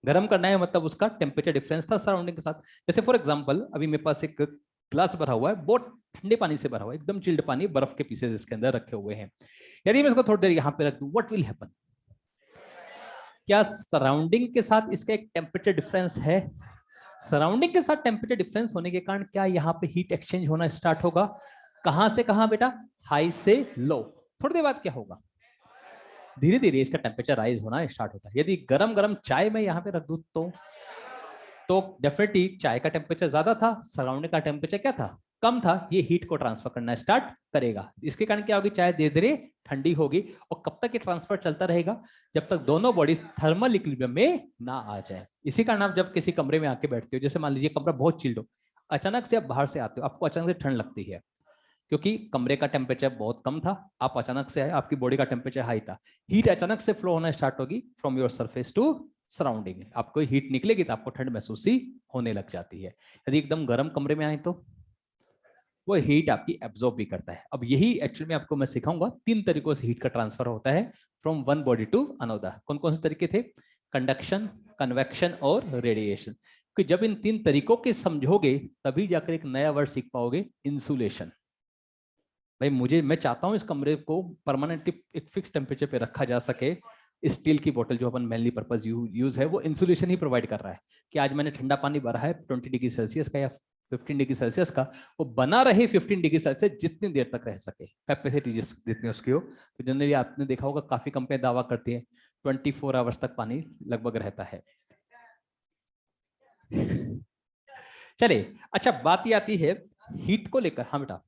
गर्म करना है मतलब उसका टेम्परेचर डिफरेंस था सराउंडिंग के साथ। जैसे फॉर एग्जांपल अभी मेरे पास एक ग्लास भरा हुआ है, बहुत ठंडे पानी से भरा हुआ है, एकदम चिल्ड पानी, बर्फ के पीसेस इसके अंदर रखे हुए हैं। यदि मैं इसको थोड़ी देर यहाँ पे रख दूं, व्हाट विल हैपन, क्या सराउंडिंग के साथ इसका एक टेम्परेचर डिफरेंस है, सराउंडिंग के साथ टेम्परेचर डिफरेंस होने के कारण क्या यहाँ पे हीट एक्सचेंज होना स्टार्ट होगा, कहां से कहां बेटा, हाई से लो। थोड़ी देर बाद क्या होगा, धीरे धीरे इसका टेम्परेचर राइज होना स्टार्ट होता है। यदि गरम गरम चाय मैं यहाँ पे रख दूं तो डेफिनेटली चाय का टेम्परेचर ज्यादा था, सराउंडिंग का टेम्परेचर क्या था, कम था, ये हीट को ट्रांसफर करना स्टार्ट करेगा। इसके कारण क्या होगी, चाय धीरे धीरे ठंडी होगी, और कब तक ये ट्रांसफर चलता रहेगा, जब तक दोनों बॉडीज थर्मल इक्विलिब्रियम में ना आ जाए। इसी कारण आप जब किसी कमरे में आके बैठते हो, जैसे मान लीजिए कमरा बहुत चिल्ड हो, अचानक से आप बाहर से आते हो, आपको अचानक से ठंड लगती है, क्योंकि कमरे का टेम्परेचर बहुत कम था, आप अचानक से आए, आपकी बॉडी का टेम्परेचर हाई था, हीट अचानक से फ्लो होना स्टार्ट होगी from your surface to surrounding. आपको हीट निकलेगी तो आपको ठंड महसूस ही होने लग जाती है। यदि एकदम गर्म कमरे में आए तो वो हीट आपकी एब्जॉर्ब भी करता है। अब यही एक्चुअली में आपको मैं सिखाऊंगा, 3 तरीकों से हीट का ट्रांसफर होता है from one body to another. कौन कौन से तरीके थे? कंडक्शन, कन्वेक्शन और रेडिएशन। कि जब इन 3 तरीकों के समझोगे तभी जाकर एक नया वर्ड सीख पाओगे, इंसुलेशन। भाई मैं चाहता हूं इस कमरे को परमानेंटली एक फिक्स टेम्परेचर पे रखा जा सके। स्टील की बोतल जो अपन मेनली पर्पज यूज है वो इंसुलेशन ही प्रोवाइड कर रहा है कि आज मैंने ठंडा पानी भरा है 20 डिग्री सेल्सियस का या 15 डिग्री सेल्सियस का, वो बना रहे 15 डिग्री सेल्सियस जितनी देर तक रह सके, कैपेसिटी जितनी उसकी हो। तो जनरली आपने देखा होगा काफी कंपनियां दावा करती हैं 24 आवर्स तक पानी लगभग रहता है। चलिए, अच्छा बात ये आती है हीट को लेकर। हाँ बेटा,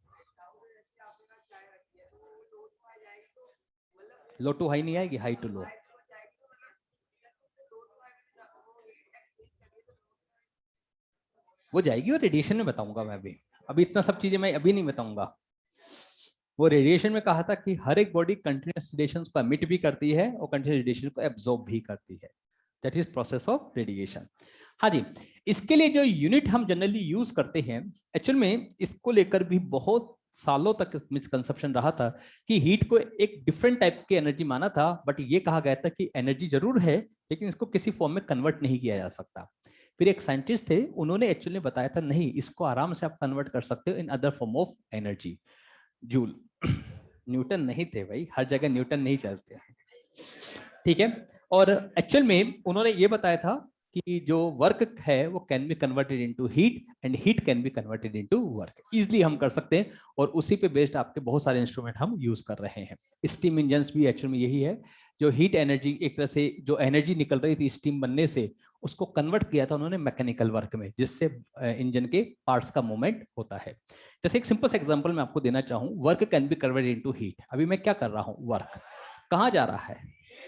लो टू हाई नहीं आएगी, हाई टू लो। वो जाएगी, और रेडिएशन में बताऊंगा मैं अभी इतना सब चीजें मैं अभी नहीं बताऊंगा। वो रेडिएशन में कहा था कि हर एक बॉडी कंटिन्यूअस रेडिएशन को एमिट भी करती है और कंटिन्यूअस रेडिएशन को एब्जॉर्ब भी करती है। That is process of radiation. हाँ जी, इसके लिए जो यूनिट हम जनरली यूज करते हैं, एक्चुअल में इसको लेकर भी बहुत सालों तक मिसकंसेप्शन रहा था कि हीट को एक डिफरेंट टाइप की एनर्जी माना था, बट ये कहा गया था कि एनर्जी जरूर है लेकिन इसको किसी फॉर्म में कन्वर्ट नहीं किया जा सकता। फिर एक साइंटिस्ट थे, उन्होंने एक्चुअली बताया था नहीं, इसको आराम से आप कन्वर्ट कर सकते हो in other form of energy. Joule. Newton नहीं थे भाई, हर जगह न्यूटन नहीं चलते हैं, ठीक है। और एक्चुअल में उन्होंने ये बताया था कि जो वर्क है वो can be converted into heat and heat can be converted into work. Easily हम कर सकते हैं और उसी पे बेस्ड आपके बहुत सारे इंस्ट्रूमेंट हम यूज कर रहे हैं। स्टीम इंजन भी एक्चुअल में यही है, जो हीट एनर्जी एक तरह से जो एनर्जी निकल रही थी स्टीम बनने से, उसको कन्वर्ट किया था उन्होंने मैकेनिकल वर्क में, जिससे इंजन के पार्ट्स का मूवमेंट होता है। जैसे एक सिंपल एग्जांपल मैं आपको देना चाहूं, work can be converted into heat. अभी मैं क्या कर रहा हूं, वर्क कहां जा रहा है,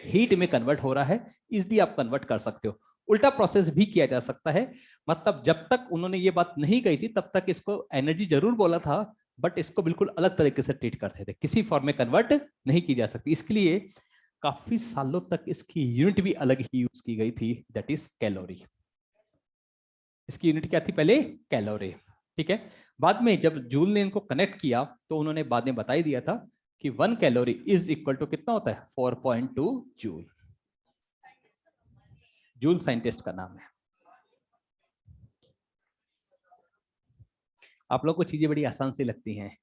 हीट में कन्वर्ट हो रहा है, इजीली आप कन्वर्ट कर सकते हो। उल्टा प्रोसेस भी किया जा सकता है, मतलब जब तक उन्होंने ये बात नहीं कही थी तब तक इसको एनर्जी जरूर बोला था, बट इसको बिल्कुल अलग तरीके से ट्रीट करते थे, किसी फॉर्म में कन्वर्ट नहीं की जा सकती। इसके लिए काफी सालों तक इसकी यूनिट भी अलग ही यूज की गई थी, दैट इज कैलोरी। इसकी यूनिट क्या थी पहले, कैलोरी, ठीक है। बाद में जब जूल ने इनको कनेक्ट किया तो उन्होंने बाद में बता ही दिया था कि 1 कैलोरी इज इक्वल टू कितना होता है, 4.2 जूल। जूल साइंटिस्ट का नाम है। आप लोग को चीजें बड़ी आसान सी लगती हैं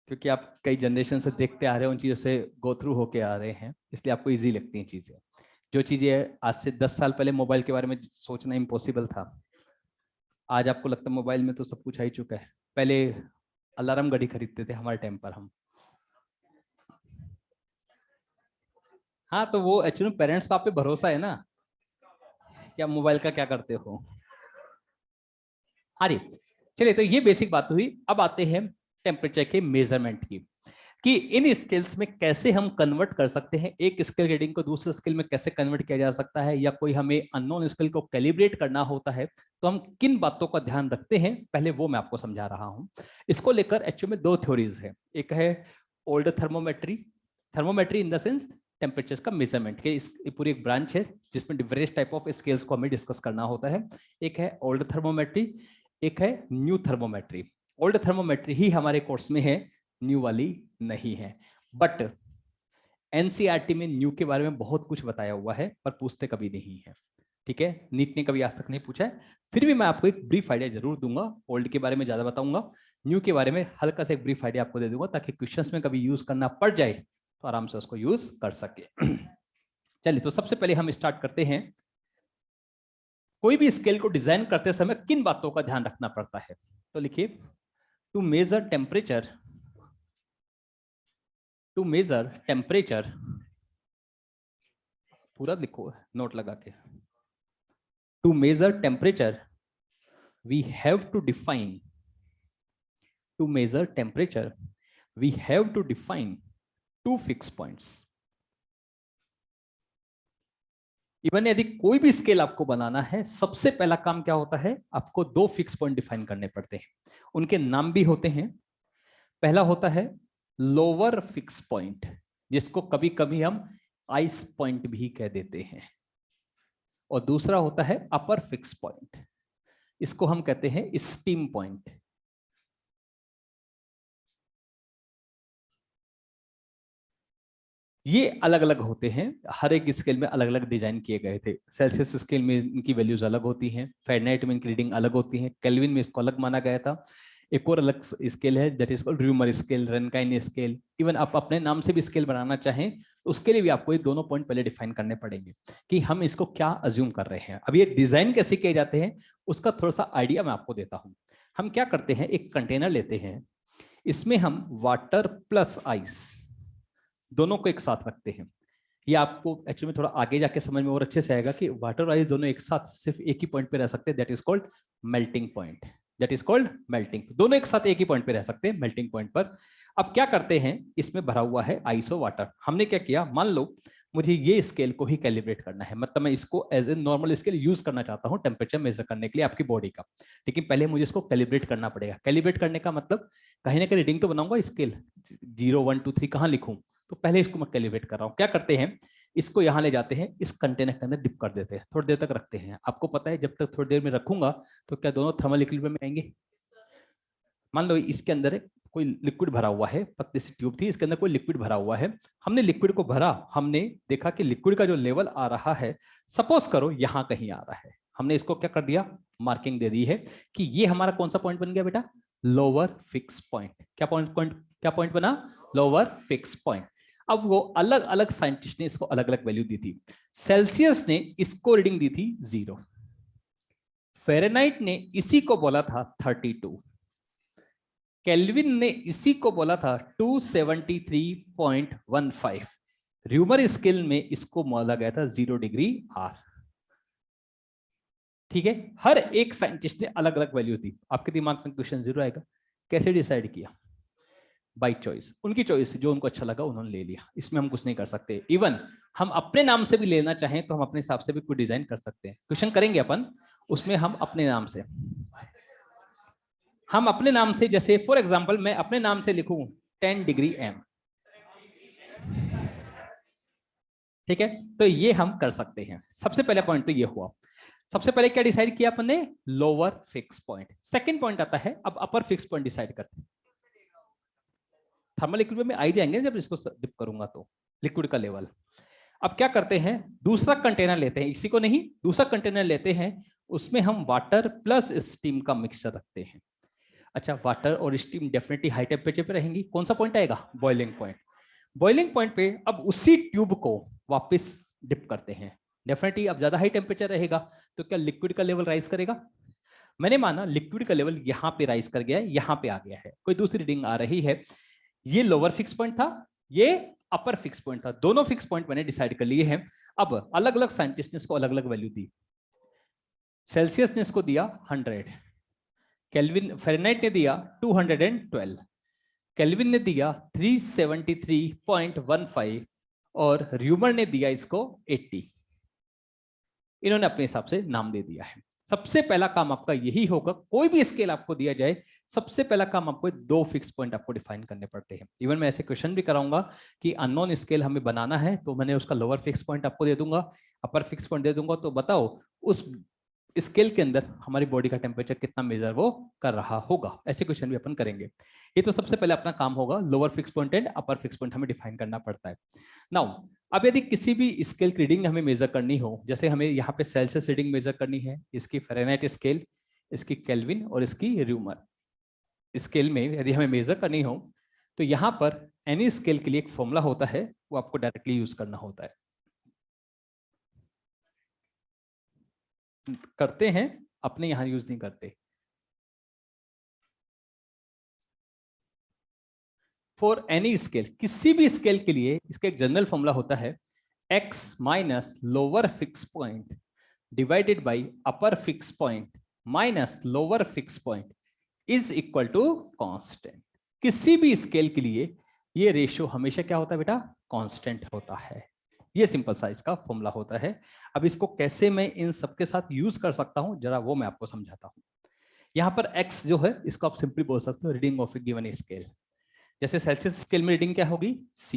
क्योंकि आप कई जनरेशन से देखते आ रहे हो, उन चीजों से गो थ्रू होके आ रहे हैं, इसलिए आपको इजी लगती हैं चीजें। जो चीजें आज से 10 साल पहले मोबाइल के बारे में सोचना इम्पॉसिबल था, आज आपको लगता है मोबाइल में तो सब कुछ आ ही चुका है। पहले अलार्म घड़ी खरीदते थे हमारे टाइम पर हम। हाँ, तो वो एक्चुअली पेरेंट्स को आप पे भरोसा है ना कि आप मोबाइल का क्या करते हो। हाँ जी, चलिए, तो ये बेसिक बात हुई। अब आते हैं टेम्परेचर के मेजरमेंट की, कि इन स्केल्स में कैसे हम कन्वर्ट कर सकते हैं, एक स्केल रीडिंग को दूसरे स्केल में कैसे कन्वर्ट किया जा सकता है, या कोई हमें अननोन स्केल को कैलिब्रेट करना होता है तो हम किन बातों का ध्यान रखते हैं, पहले वो मैं आपको समझा रहा हूं। इसको लेकर एक्चुअली में 2 थ्योरीज है। एक है old thermometry, thermometry in the sense temperature का मेजरमेंट के, इस पूरी एक ब्रांच है जिसमें डिफरेंट टाइप ऑफ स्केल्स को हमें डिस्कस करना होता है। एक है ओल्ड थर्मोमेट्री, एक है न्यू थर्मोमेट्री। ओल्ड थर्मोमेट्री ही हमारे कोर्स में है, न्यू वाली नहीं है। बट एनसीईआरटी में न्यू के बारे में बहुत कुछ बताया हुआ है पर पूछते कभी नहीं है, ठीक है। नीट ने कभी आज तक नहीं पूछा है, फिर भी मैं आपको एक ब्रीफ आइडिया जरूर दूंगा। ओल्ड के बारे में ज्यादा बताऊंगा, न्यू के बारे में हल्का सा एक ब्रीफ आइडिया आपको दे दूंगा, ताकि क्वेश्चंस में कभी यूज करना पड़ जाए तो आराम से उसको यूज कर सके। चलिए, तो सबसे पहले हम स्टार्ट करते हैं, कोई भी स्केल को डिजाइन करते समय किन बातों का ध्यान रखना पड़ता है। तो लिखिए, to measure temperature, to measure temperature, पूरा लिखो नोट लगा के, to measure temperature we have to define, to measure temperature we have to define 2 fix points. Even यदि कोई भी स्केल आपको बनाना है, सबसे पहला काम क्या होता है, आपको 2 फिक्स पॉइंट डिफाइन करने पड़ते हैं। उनके नाम भी होते हैं। पहला होता है लोअर फिक्स पॉइंट, जिसको कभी कभी हम आइस पॉइंट भी कह देते हैं। और दूसरा होता है अपर फिक्स पॉइंट, इसको हम कहते हैं स्टीम पॉइंट। ये अलग अलग होते हैं, हर एक स्केल में अलग अलग डिजाइन किए गए थे। सेल्सियस स्केल में इनकी वैल्यूज अलग होती हैं, फ़ारेनहाइट में इनकी रीडिंग अलग होती है, केल्विन में इसको अलग माना गया था। एक और अलग स्केल है that is called rumour scale, Rankine scale. Even आप अपने नाम से भी स्केल बनाना चाहें तो उसके लिए भी आपको ये दोनों पॉइंट पहले डिफाइन करने पड़ेंगे कि हम इसको क्या अज्यूम कर रहे हैं। अब ये डिजाइन कैसे किए जाते हैं उसका थोड़ा सा आइडिया मैं आपको देता हूं। हम क्या करते हैं, एक कंटेनर लेते हैं, इसमें हम वाटर प्लस आइस दोनों को एक साथ रखते हैं। ये आपको एक्चुअली में थोड़ा आगे जाके समझ में और अच्छे से आएगा कि वाटर और आइस दोनों एक साथ सिर्फ एक ही पॉइंट पे रह सकते हैं, that is called melting point. That is called melting, दोनों एक साथ एक ही पॉइंट पे रह सकते हैं, मेल्टिंग पॉइंट पर। अब क्या करते हैं, इसमें भरा हुआ है आइस और वाटर। हमने क्या किया, मान लो मुझे ये स्केल को ही कैलिब्रेट करना है, मतलब मैं इसको as a normal scale use करना चाहता हूँ टेम्परेचर मेजर करने के लिए आपकी बॉडी का, लेकिन पहले मुझे इसको कैलिब्रेट करना पड़ेगा। कैलिब्रेट करने का मतलब कहीं ना कहीं रीडिंग तो बनाऊंगा, स्केल 0 1 2 3 कहाँ लिखूं, तो पहले इसको मैं कैलिब्रेट कर रहा हूँ। क्या करते हैं, इसको यहाँ ले जाते हैं, इस कंटेनर के अंदर डिप कर देते हैं, थोड़ी देर तक रखते हैं। आपको पता है जब तक थोड़ी देर में रखूंगा तो क्या दोनों थर्मल इक्विलिब्रियम में आएंगे। मान लो इसके अंदर कोई लिक्विड भरा हुआ है, पतली सी ट्यूब थी, इसके अंदर कोई लिक्विड भरा हुआ है, हमने लिक्विड को भरा, हमने देखा कि लिक्विड का जो लेवल आ रहा है, सपोज करो यहाँ कहीं आ रहा है, हमने इसको क्या कर दिया, मार्किंग दे दी है कि ये हमारा कौन सा पॉइंट बन गया बेटा, लोअर फिक्स पॉइंट। क्या पॉइंट बना, लोअर फिक्स पॉइंट। अब वो अलग अलग साइंटिस्ट ने इसको अलग अलग वैल्यू दी थी। सेल्सियस ने इसको रीडिंग दी थी 0, फ़ारेनहाइट ने इसी को बोला था 32, केल्विन ने इसी को बोला था 273.15, र्यूमर स्केल में इसको बोला गया था 0 डिग्री आर। ठीक है, हर एक साइंटिस्ट ने अलग अलग वैल्यू दी। आपके दिमाग में क्वेश्चन जरूर आएगा, कैसे डिसाइड किया, बाय चॉइस, उनकी चॉइस, जो उनको अच्छा लगा उन्होंने ले लिया, इसमें हम कुछ नहीं कर सकते। इवन हम अपने नाम से भी लेना चाहें तो हम अपने हिसाब से भी कोई डिजाइन कर सकते हैं। क्वेश्चन करेंगे अपन, उसमें हम अपने नाम से, हम अपने नाम से, जैसे फॉर एग्जांपल मैं अपने नाम से लिखूं 10 डिग्री एम, ठीक है, तो ये हम कर सकते हैं। सबसे पहला पॉइंट तो ये हुआ। सबसे पहले क्या डिसाइड किया अपन ने, lower fix point. Second point आता है, अब अपर फिक्स पॉइंट डिसाइड करते हैं। थर्मल इक्विलिब्रियम में आ ही जाएंगे जब इसको डिप करूंगा तो, लिक्विड का लेवल। अब क्या करते हैं, दूसरा कंटेनर लेते हैं, इसी को नहीं, दूसरा कंटेनर लेते हैं, उसमें हम वाटर प्लस स्टीम का मिक्सचर रखते हैं। अच्छा, वाटर और स्टीम डेफिनेटली हाई टेम्परेचर पे रहेंगी, कौन सा पॉइंट आएगा, बॉइलिंग पॉइंट। बॉइलिंग पॉइंट पे अब उसी ट्यूब को वापस डिप करते हैं, डेफिनेटली अब ज्यादा हाई टेम्परेचर रहेगा, तो क्या लिक्विड का लेवल राइज करेगा। मैंने माना लिक्विड का लेवल यहाँ पे राइज कर गया है, यहाँ पे आ गया है, कोई दूसरी रीडिंग आ रही है, ये लोअर फिक्स पॉइंट था, ये अपर फिक्स पॉइंट था, दोनों फिक्स पॉइंट मैंने डिसाइड कर लिए हैं। अब अलग अलग साइंटिस्ट ने इसको अलग अलग वैल्यू दी। सेल्सियस ने इसको दिया 100, केल्विन फ़ारेनहाइट ने दिया 212, केल्विन ने दिया 373.15 और र्यूमर ने दिया इसको 80। इन्होंने अपने हिसाब से नाम दे दिया है। सबसे पहला काम आपका यही होगा, कोई भी स्केल आपको दिया जाए, सबसे पहला काम आपको 2 फिक्स पॉइंट आपको डिफाइन करने पड़ते हैं। इवन मैं ऐसे क्वेश्चन भी कराऊंगा कि अननोन स्केल हमें बनाना है, तो मैंने उसका लोअर फिक्स पॉइंट आपको दे दूंगा, अपर फिक्स पॉइंट दे दूंगा, तो बताओ उस स्केल के अंदर हमारी बॉडी का टेम्परेचर कितना मेजर वो कर रहा होगा। ऐसे क्वेश्चन भी अपन करेंगे। ये तो सबसे पहले अपना काम होगा, lower fix point and upper fix point हमें डिफाइन करना पड़ता है। नाउ अब यदि किसी भी स्केल की रीडिंग हमें मेजर करनी हो, जैसे हमें यहाँ पे सेल्सियस रीडिंग मेजर करनी है, इसकी फ़ारेनहाइट स्केल, इसकी केल्विन और इसकी र्यूमर स्केल में यदि हमें मेजर करनी हो, तो यहाँ पर एनी स्केल के लिए एक फॉर्मूला होता है, वो आपको डायरेक्टली यूज करना होता है। करते हैं, अपने यहाँ यूज नहीं करते। फॉर एनी स्केल, किसी भी स्केल के लिए इसका एक जनरल फॉर्मूला होता है, x minus lower fix point divided by upper fix point minus lower fix point is equal to constant. किसी भी स्केल के लिए ये रेशियो हमेशा क्या होता है बेटा, कांस्टेंट होता है। ये सिंपल सा इसका फॉर्मूला होता है। अब इसको कैसे मैं इन सबके साथ यूज कर सकता हूं, जरा वो मैं आपको समझाता हूं। यहाँ पर x जो है, इसको आप सिंपली बोल सकते हो reading of A given scale. जैसे सेल्सियस स्केल में रीडिंग क्या होगी, C,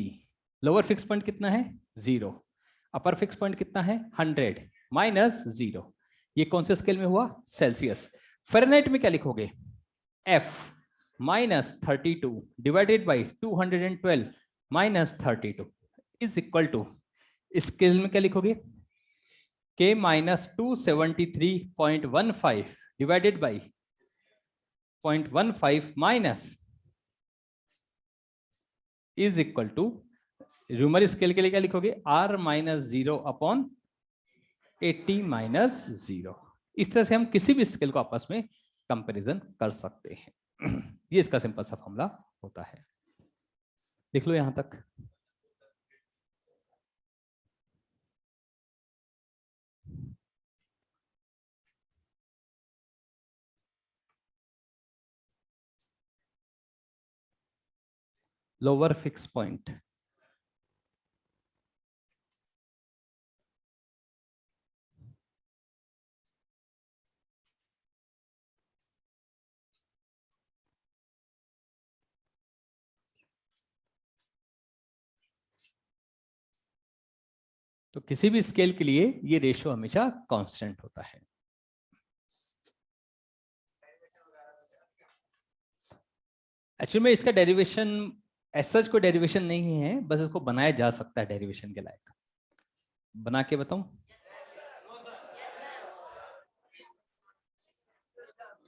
लोअर फिक्स पॉइंट कितना है 0, अपर फिक्स पॉइंट कितना है 100, -0। ये कौन से स्केल में हुआ? सेल्सियस। फ़ारेनहाइट में क्या लिखोगे? F -32 divided by 212 -32 is equal to, scale में क्या लिखोगे? K -273.15 divided by 0.15 minus is equal to, Reaumur scale के लिए क्या लिखोगे? R -0 upon 80 -0। इस तरह से हम किसी भी स्केल को आपस में कंपैरिजन कर सकते हैं। ये इसका सिंपल सा फॉर्मूला होता है। देख लो यहां तक। लोअर फिक्स पॉइंट, तो किसी भी स्केल के लिए ये रेशियो हमेशा कांस्टेंट होता है। एक्चुअली में इसका डेरिवेशन एज कोई डेरिवेशन नहीं है, बस इसको बनाया जा सकता है डेरिवेशन के लायक। बना के बताऊं?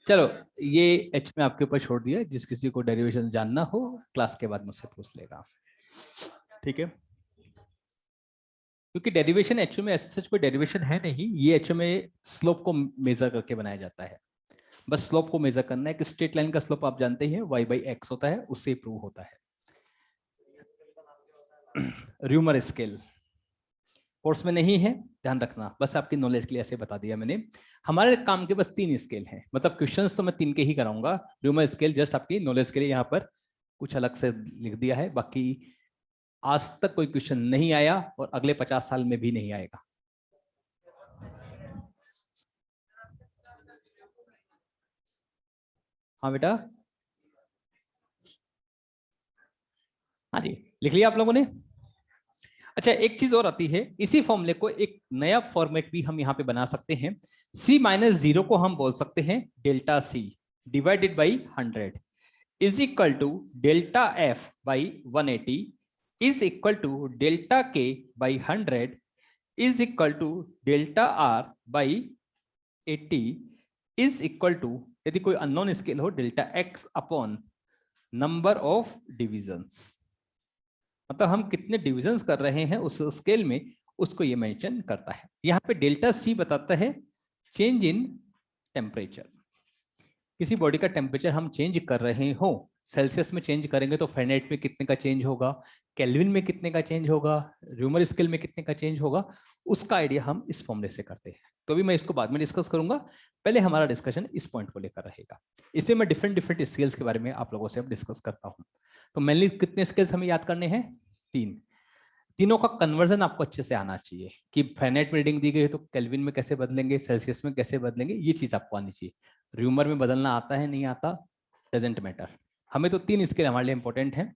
चलो ये एच में आपके ऊपर छोड़ दिया, जिस किसी को डेरिवेशन जानना हो क्लास के बाद मुझसे पूछ लेगा, ठीक है? क्योंकि डेरिवेशन एच में सच कोई डेरिवेशन है नहीं, ये एच में स्लोप को मेजर करके बनाया जाता है। बस स्लोप को मेजर करना है कि स्ट्रेट लाइन का स्लोप आप जानते हैं y/x होता है, उससे प्रूव होता है। र्यूमर स्केल कोर्स में नहीं है, ध्यान रखना, बस आपकी नॉलेज के लिए ऐसे बता दिया मैंने। हमारे काम के बस 3 स्केल हैं, मतलब क्वेश्चंस तो मैं 3 के ही कराऊंगा। र्यूमर स्केल जस्ट आपकी नॉलेज के लिए यहाँ पर कुछ अलग से लिख दिया है, बाकी आज तक कोई क्वेश्चन नहीं आया और अगले 50 साल में भी नहीं आएगा। हाँ बेटा, हाँ जी, लिख लिया आप लोगों ने? अच्छा, एक चीज और आती है, इसी फॉर्मूले को एक नया फॉर्मेट भी हम यहाँ पे बना सकते हैं। C-0 को हम बोल सकते हैं delta C divided by 100 is equal to delta F by 180 is equal to delta K by 100 is equal to delta R by 80 is equal to, यदि कोई अननोन स्केल हो, delta X upon number of divisions. मतलब हम कितने divisions कर रहे हैं उस स्केल में, उसको ये मेंशन करता है। यहाँ पे डेल्टा C बताता है चेंज इन टेम्परेचर। किसी बॉडी का टेम्परेचर हम चेंज कर रहे हो, सेल्सियस में चेंज करेंगे तो फ़ारेनहाइट में कितने का चेंज होगा, केल्विन में कितने का चेंज होगा, र्यूमर स्केल में कितने का चेंज होगा, उसका आइडिया हम इस फॉर्मूले से करते हैं। तो भी मैं इसको बाद में डिस्कस करूंगा, पहले हमारा डिस्कशन इस पॉइंट को लेकर रहेगा। इसमें मैं डिफरेंट स्केल्स के बारे में आप लोगों से अब डिस्कस करता हूँ। तो मेनली कितने स्केल्स हमें याद करने हैं? 3। तीनों का कन्वर्जन आपको अच्छे से आना चाहिए कि फ़ारेनहाइट में रीडिंग दी गई है तो केल्विन में कैसे बदलेंगे, सेल्सियस में कैसे बदलेंगे, ये चीज आपको आनी चाहिए। र्यूमर में बदलना आता है नहीं आता, डजेंट मैटर, हमें तो 3 स्केल हमारे लिए इंपॉर्टेंट है।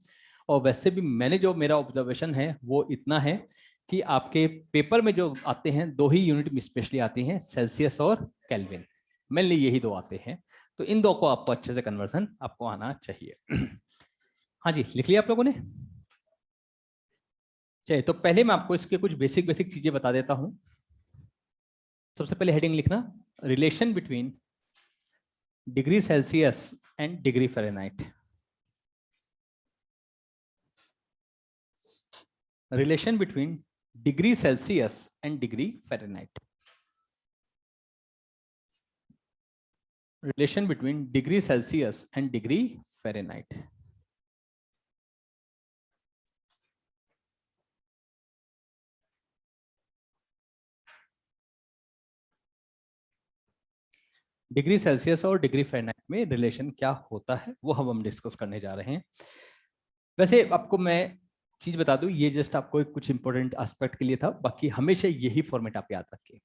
और वैसे भी मैंने जो मेरा ऑब्जर्वेशन है वो इतना है कि आपके पेपर में जो आते हैं 2 ही यूनिट में स्पेशली आती हैं, सेल्सियस और केल्विन, मेनली यही 2 आते हैं। तो इन 2 को आपको अच्छे से कन्वर्जन आपको आना चाहिए। हाँ जी, लिख लिया आप लोगों ने? चलिए, तो पहले मैं आपको इसके कुछ बेसिक चीजें बता देता हूं। सबसे पहले हेडिंग लिखना, relation between degree Celsius and degree Fahrenheit. Relation between degree Celsius and degree Fahrenheit. Relation between degree Celsius and degree Fahrenheit. Degree Celsius और डिग्री फ़ारेनहाइट में रिलेशन क्या होता है वो हम डिस्कस करने जा रहे हैं। वैसे आपको मैं चीज बता दूं, ये जस्ट आपको एक कुछ इंपॉर्टेंट एस्पेक्ट के लिए था, बाकी हमेशा यही फॉर्मेट आप याद रखें,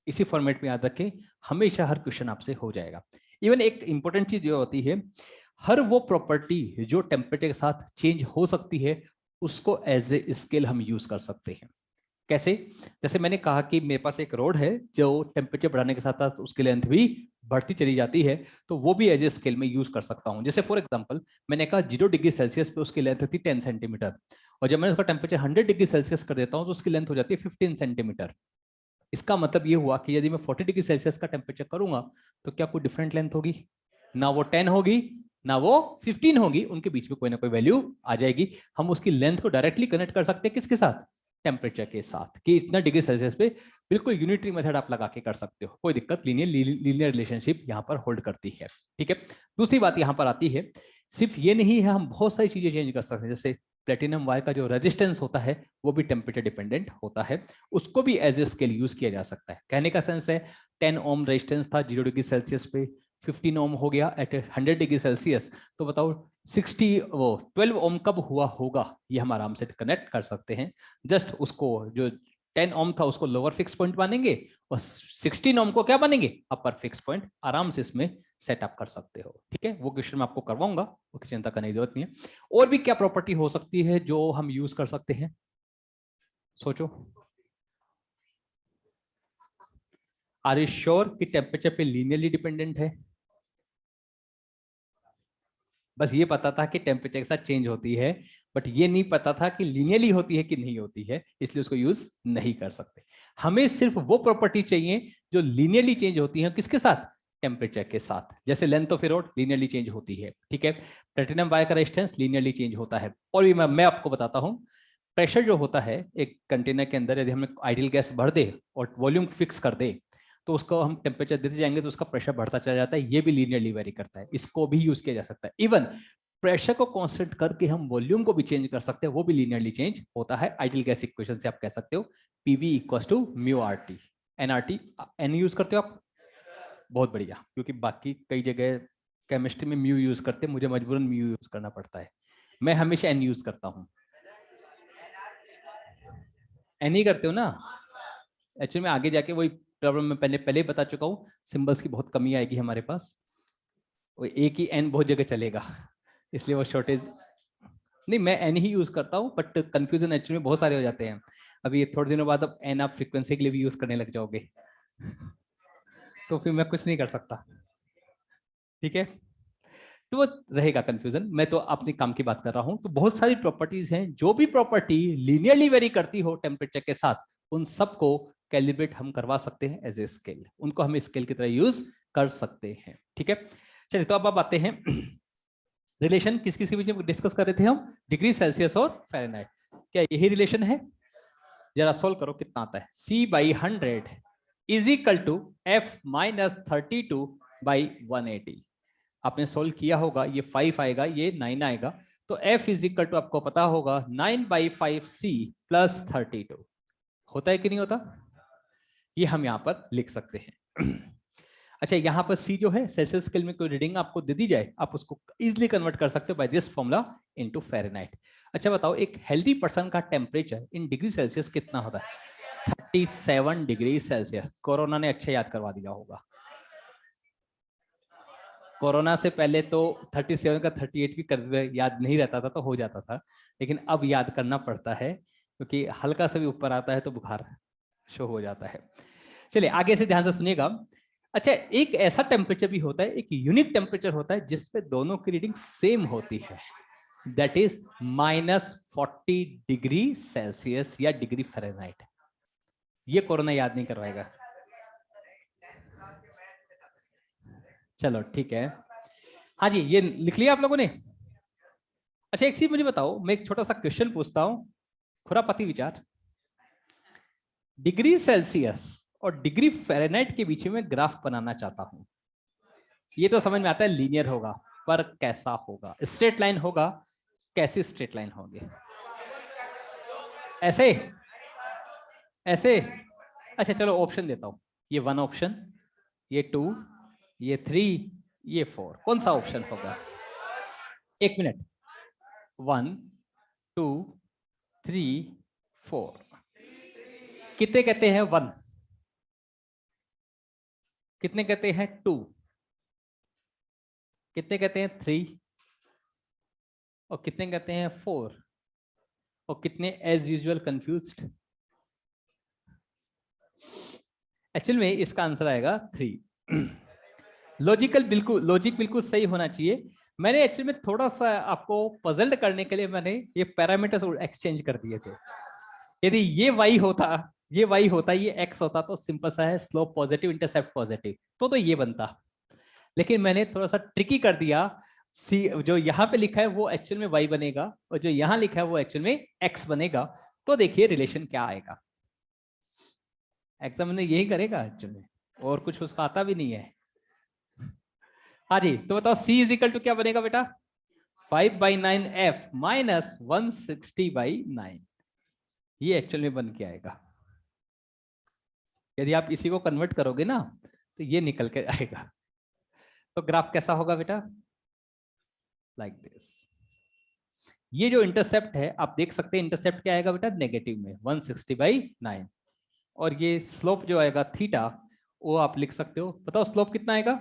इसी फॉर्मेट में याद रखें, हमेशा हर क्वेश्चन आपसे हो जाएगा। इवन एक इंपॉर्टेंट चीज जो होती है, हर वो प्रॉपर्टी जो टेम्परेचर के साथ चेंज हो सकती है उसको एज ए स्केल हम यूज कर सकते हैं। कैसे? जैसे मैंने कहा कि मेरे पास एक रोड है जो टेम्परेचर बढ़ाने के साथ साथ उसकी लेंथ भी बढ़ती चली जाती है, तो वो भी एज ए स्केल में यूज कर सकता हूं। जैसे फॉर एग्जांपल मैंने कहा 0 डिग्री सेल्सियस पे उसकी लेंथ थी 10 सेंटीमीटर, और जब मैंने उसका टेम्परेचर 100 डिग्री सेल्सियस कर देता हूं तो उसकी लेंथ हो जाती है 15 सेंटीमीटर। इसका मतलब ये हुआ कि यदि मैं 40 डिग्री सेल्सियस का टेम्परेचर करूंगा तो क्या कोई डिफरेंट लेंथ होगी? ना वो 10 होगी ना वो 15 होगी, उनके बीच में कोई ना कोई वैल्यू आ जाएगी। हम उसकी लेंथ को डायरेक्टली कनेक्ट कर सकते हैं किसके साथ? टेम्परेचर के साथ, कि इतना डिग्री सेल्सियस पे बिल्कुल यूनिटरी मेथड आप लगा के कर सकते हो, कोई दिक्कत, लीनियर रिलेशनशिप यहाँ पर होल्ड करती है। ठीक है, दूसरी बात यहाँ पर आती है, सिर्फ ये नहीं है, हम बहुत सारी चीजें चेंज कर सकते हैं। जैसे प्लेटिनम वायर का जो रेजिस्टेंस होता है वो भी टेम्परेचर डिपेंडेंट होता है, उसको भी एज ए स्केल यूज किया जा सकता है। कहने का सेंस है 10 ओम रेजिस्टेंस था 0 डिग्री सेल्सियस पे, 15 ओम हो गया एट 100 डिग्री सेल्सियस, तो बताओ 12 ओम कब हुआ होगा, ये हम आराम से कनेक्ट कर सकते हैं। जस्ट उसको जो 10 ओम था उसको लोअर फिक्स पॉइंट मानेंगे और 16 ओम को क्या मानेंगे? अपर फिक्स पॉइंट। आराम से इसमें सेटअप कर सकते हो। ठीक है, वो क्वेश्चन मैं आपको करवाऊंगा, वो चिंता करने की जरूरत नहीं है। और भी क्या प्रॉपर्टी हो सकती है जो हम यूज कर सकते हैं? सोचो। आर यू श्योर कि टेम्परेचर पे लीनियरली डिपेंडेंट है? बस ये पता था कि टेम्परेचर के साथ चेंज होती है, बट ये नहीं पता था कि लीनियरली होती है कि नहीं होती है, इसलिए उसको यूज नहीं कर सकते। हमें सिर्फ वो प्रॉपर्टी चाहिए जो लीनियरली चेंज होती है, किसके साथ? टेम्परेचर के साथ। जैसे length of A road linearly change होती है, ठीक है, प्लेटिनम वायर का रेजिस्टेंस लीनियरली चेंज होता है। और भी मैं आपको बताता हूं, प्रेशर जो होता है एक कंटेनर के अंदर, यदि हमें आइडियल गैस भर दे और वॉल्यूम फिक्स कर दे तो उसको हम टेम्परेचर देते जाएंगे तो उसका प्रेशर बढ़ता चला जाता है, ये भी लीनियरली वेरी करता है, इसको भी यूज किया जा सकता है। इवन प्रेशर को कांस्टेंट करके हम वॉल्यूम को भी चेंज कर सकते हैं, वो भी लीनियरली चेंज होता है। आइडियल गैस इक्वेशन से आप कह सकते हो PV equals to mu R T. NRT N use करते हो आप? बहुत बढ़िया, क्योंकि बाकी कई जगह केमिस्ट्री में म्यू यूज करते हैं, मुझे मजबूरन म्यू यूज करना पड़ता है, मैं हमेशा एन यूज करता हूँ। एन ही करते हो ना? एक्चुअली में आगे जाके वही प्रॉब्लम मैं पहले ही बता चुका हूँ, सिंबल्स की बहुत कमी आएगी हमारे पास, वो एक ही एन बहुत जगह चलेगा, इसलिए वो शॉर्टेज। नहीं, मैं एन ही यूज करता हूँ, बट कंफ्यूजन एक्चुअली में बहुत सारे हो जाते हैं। अभी थोड़े दिनों बाद अब एन आप फ्रीक्वेंसी के लिए भी यूज करने लग जाओगे तो फिर मैं कुछ नहीं कर सकता। ठीक है, तो वो रहेगा कंफ्यूजन, मैं तो अपने काम की बात कर रहा हूं। तो बहुत सारी प्रॉपर्टीज हैं, जो भी प्रॉपर्टी लीनियरली वेरी करती हो टेम्परेचर के साथ, उन सबको कैलिब्रेट हम करवा सकते हैं एज ए स्केल, उनको हम स्केल की तरह यूज कर सकते हैं। ठीक है, चलिए तो अब आते हैं रिलेशन किस किस के बीच में डिस्कस कर रहे थे हम? डिग्री सेल्सियस और फ़ारेनहाइट। क्या यही रिलेशन है? जरा सोल्व करो कितना आता है। C/100 is equal to F-32/180। आपने सोल्व किया होगा, ये 5 आएगा, ये 9 आएगा, तो F इज इक्वल टू आपको पता होगा 9/5C प्लस 32। होता है कि नहीं होता? ये हम यहां पर लिख सकते हैं। अच्छा, यहाँ पर C जो है सेल्सियस स्केल में कोई रीडिंग आपको दे दी जाए, आप उसको इजीली कन्वर्ट कर सकते हो by this formula into Fahrenheit. अच्छा बताओ, एक हेल्दी पर्सन का टेम्परेचर इन डिग्री सेल्सियस कितना होता है? 37 डिग्री सेल्सियस। कोरोना ने अच्छा याद करवा दिया होगा, कोरोना से पहले तो 37 का 38 भी कर याद नहीं रहता था, तो हो जाता था, लेकिन अब याद करना पड़ता है, क्योंकि हल्का सा भी ऊपर आता है तो बुखार शो हो जाता है। चलिए आगे से ध्यान से सुनिएगा। अच्छा, एक ऐसा टेम्परेचर भी होता है, एक यूनिक टेम्परेचर होता है जिसपे दोनों की रीडिंग सेम होती है, दैट इज -40 डिग्री सेल्सियस या डिग्री फ़ारेनहाइट। ये कोरोना याद नहीं करवाएगा। चलो ठीक है, हाँ जी, ये लिख लिया आप लोगों ने? अच्छा एक चीज मुझे बताओ, मैं एक छोटा सा क्वेश्चन पूछता हूं, खुरापाती विचार। डिग्री सेल्सियस और डिग्री फ़ारेनहाइट के बीच में ग्राफ बनाना चाहता हूं। ये तो समझ में आता है लीनियर होगा, पर कैसा होगा? स्ट्रेट लाइन होगा? कैसी स्ट्रेट लाइन होगी? ऐसे ऐसे? अच्छा चलो ऑप्शन देता हूं, ये 1 ऑप्शन, ये 2, ये 3, ये 4, कौन सा ऑप्शन होगा? 1 मिनट। 1, 2, 3, 4। कितने कहते हैं 1? कितने कहते हैं 2? कितने कहते हैं 3? और कितने कहते हैं 4? और कितने एज यूजुअल कंफ्यूज्ड? एक्चुअल में इसका आंसर आएगा 3। लॉजिक बिल्कुल सही होना चाहिए। मैंने एक्चुअली में थोड़ा सा आपको पजल्ड करने के लिए मैंने ये पैरामीटर्स एक्सचेंज कर दिए थे। यदि ये y होता, ये x होता, तो सिंपल सा है, स्लोप पॉजिटिव, इंटरसेप्ट पॉजिटिव, तो ये बनता। लेकिन मैंने थोड़ा सा ट्रिकी कर दिया। सी जो यहाँ पे लिखा है वो एक्चुअल में y बनेगा, और जो यहाँ लिखा है वो एक्चुअल में x बनेगा। तो देखिए रिलेशन क्या आएगा। एग्जाम में यही करेगा एक्चुअल में, और कुछ उसका आता भी नहीं है। हाँ जी, तो बताओ c इज इक्वल टू क्या बनेगा बेटा? 5/9f minus 160/9। ये एक्चुअल में बन के आएगा। यदि आप इसी को कन्वर्ट करोगे ना तो ये निकल के आएगा। तो ग्राफ कैसा होगा बेटा? Like this. ये जो इंटरसेप्ट है आप देख सकते हैं, इंटरसेप्ट क्या आएगा बेटा? नेगेटिव में 160/9। और ये स्लोप जो आएगा थीटा, वो आप लिख सकते हो। बताओ स्लोप कितना आएगा?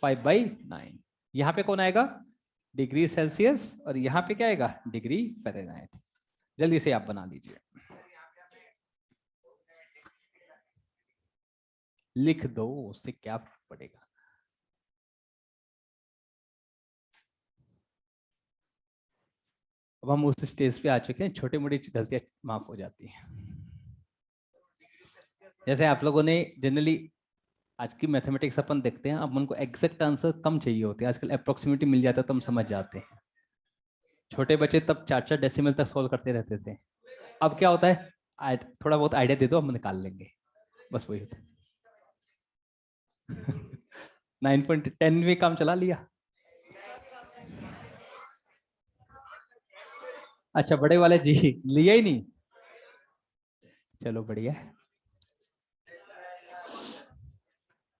5/9। यहाँ पे कौन आएगा? डिग्री सेल्सियस, और यहाँ पे क्या आएगा? Degree Fahrenheit. जल्दी से आप बना लीजिए, लिख दो, उससे क्या पड़ेगा। अब हम उस स्टेज पे आ चुके हैं, छोटी मोटी गलतियां माफ हो जाती हैं। जैसे आप लोगों ने जनरली आज की मैथमेटिक्स अपन देखते हैं, अब उनको एग्जैक्ट आंसर कम चाहिए होते हैं, आजकल अप्रोक्सीमेटी मिल जाता है तो हम समझ जाते हैं। छोटे बच्चे तब 4-4 डेसिमल तक सोल्व करते रहते थे। अब क्या होता है, थोड़ा बहुत आइडिया दे दो हम निकाल लेंगे, बस वही होता है। 9.10 में काम चला लिया। अच्छा, बड़े वाले जी लिया ही नहीं, चलो बढ़िया।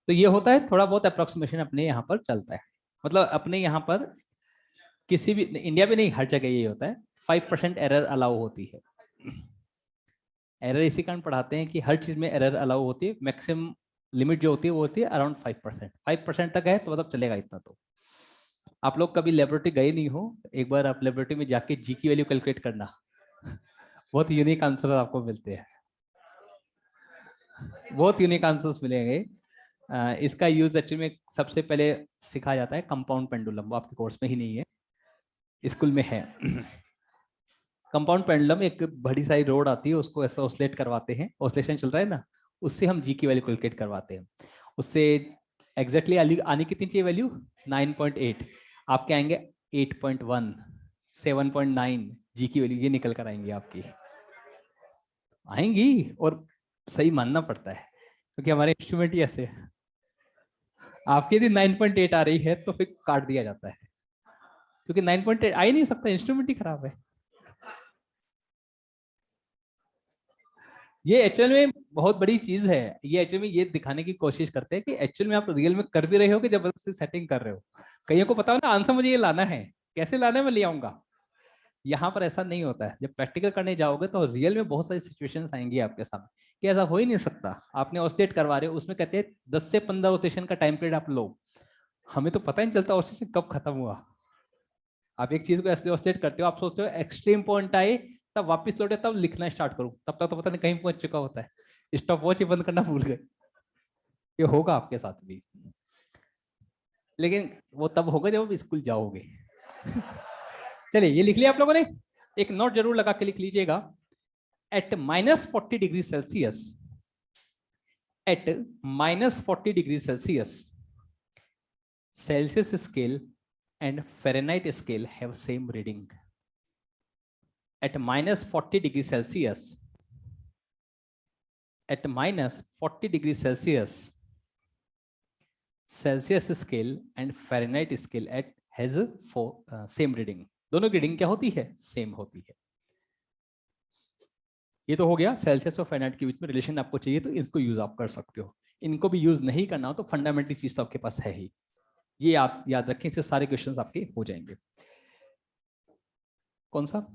तो ये होता है, थोड़ा बहुत अप्रोक्सीमेशन अपने यहाँ पर चलता है। मतलब अपने यहाँ पर किसी भी, इंडिया में नहीं, हर जगह ये होता है, 5% एरर अलाउ होती है। एरर इसी कारण पढ़ाते हैं कि हर चीज में एरर अलाउ होती है। मैक्सिमम लिमिट जो होती है वो होती है अराउंड 5%। 5% तक है तो मतलब चलेगा इतना। तो आप लोग कभी लेबोरेटरी गए नहीं हो, एक बार आप लेबोरेटरी में जाके जी की वैल्यू कैलकुलेट करना, बहुत यूनिक आंसर आपको मिलते हैं, बहुत यूनिक आंसर्स मिलेंगे। इसका यूज एक्चुअली में सबसे पहले सिखाया जाता है कंपाउंड पेंडुलम, वो आपके कोर्स में ही नहीं है, स्कूल में है। कंपाउंड पेंडुलम एक बड़ी सारी रोड आती है, उसको ऐसा ऑसिलेट करवाते हैं, ऑसिलेशन चल रहा है ना, उससे हम जी की वैल्यू कैलकुलेट करवाते हैं। उससे एग्जैक्टली आनी कितनी चाहिए वैल्यू? 9.8। आपके आएंगे 8.1, 7.9 जी की वैल्यू, ये निकल कर आएंगी आपकी, आएंगी। और सही मानना पड़ता है क्योंकि हमारे इंस्ट्रूमेंट ही ऐसे है। आपकी यदि 9.8 आ रही है तो फिर काट दिया जाता है, क्योंकि 9.8 आ ही नहीं सकता, इंस्ट्रूमेंट ही खराब है। ये एक्चुअल में बहुत बड़ी चीज है। ये एक्चुअल में ये दिखाने की कोशिश करते हैं कि एक्चुअल में आप रियल में कर भी रहे हो कि जबरदस्ती सेटिंग कर रहे हो। कईयों को पता हो ना आंसर मुझे ये लाना है, कैसे लाना है मैं ले आऊंगा। यहाँ पर ऐसा नहीं होता है। जब प्रैक्टिकल करने जाओगे तो रियल में बहुत सारी सिचुएशंस आएंगी आपके सामने कि ऐसा हो ही नहीं सकता। आपने ऑसिलेट करवा रहे हो, उसमें कहते हैं 10 से 15 ऑसिलेशन का टाइम पीरियड आप लो, हमें तो पता ही नहीं चलता ऑसिलेशन कब खत्म हुआ। आप एक चीज को ऐसे ऑसिलेट करते हो, आप सोचते हो एक्सट्रीम पॉइंट आए तब वापस लौटे तब लिखना स्टार्ट करूं, तब तक तो पता नहीं कहीं पहुंच चुका होता है, स्टॉप वॉच ही बंद करना भूल गए। ये होगा आपके साथ भी, लेकिन वो तब होगा जब स्कूल जाओगे। चलिए ये लिख लिया आप लोगों ने, एक नोट जरूर लगा के लिख लीजिएगा। At -40 degree Celsius, at -40 degree Celsius, Celsius scale and Fahrenheit scale have same reading. At -40 degrees Celsius, at -40 degrees Celsius, Celsius scale and Fahrenheit scale at has same reading. दोनों की रीडिंग क्या होती है? सेम होती है। ये तो हो गया सेल्सियस और फारेनहाइट के बीच में रिलेशन आपको चाहिए तो इसको यूज आप कर सकते हो। इनको भी यूज नहीं करना हो तो फंडामेंटल चीज तो आपके पास है ही। ये आप याद रखें, इससे सारे क्वेश्चंस आपके हो जाएंगे। कौन सा?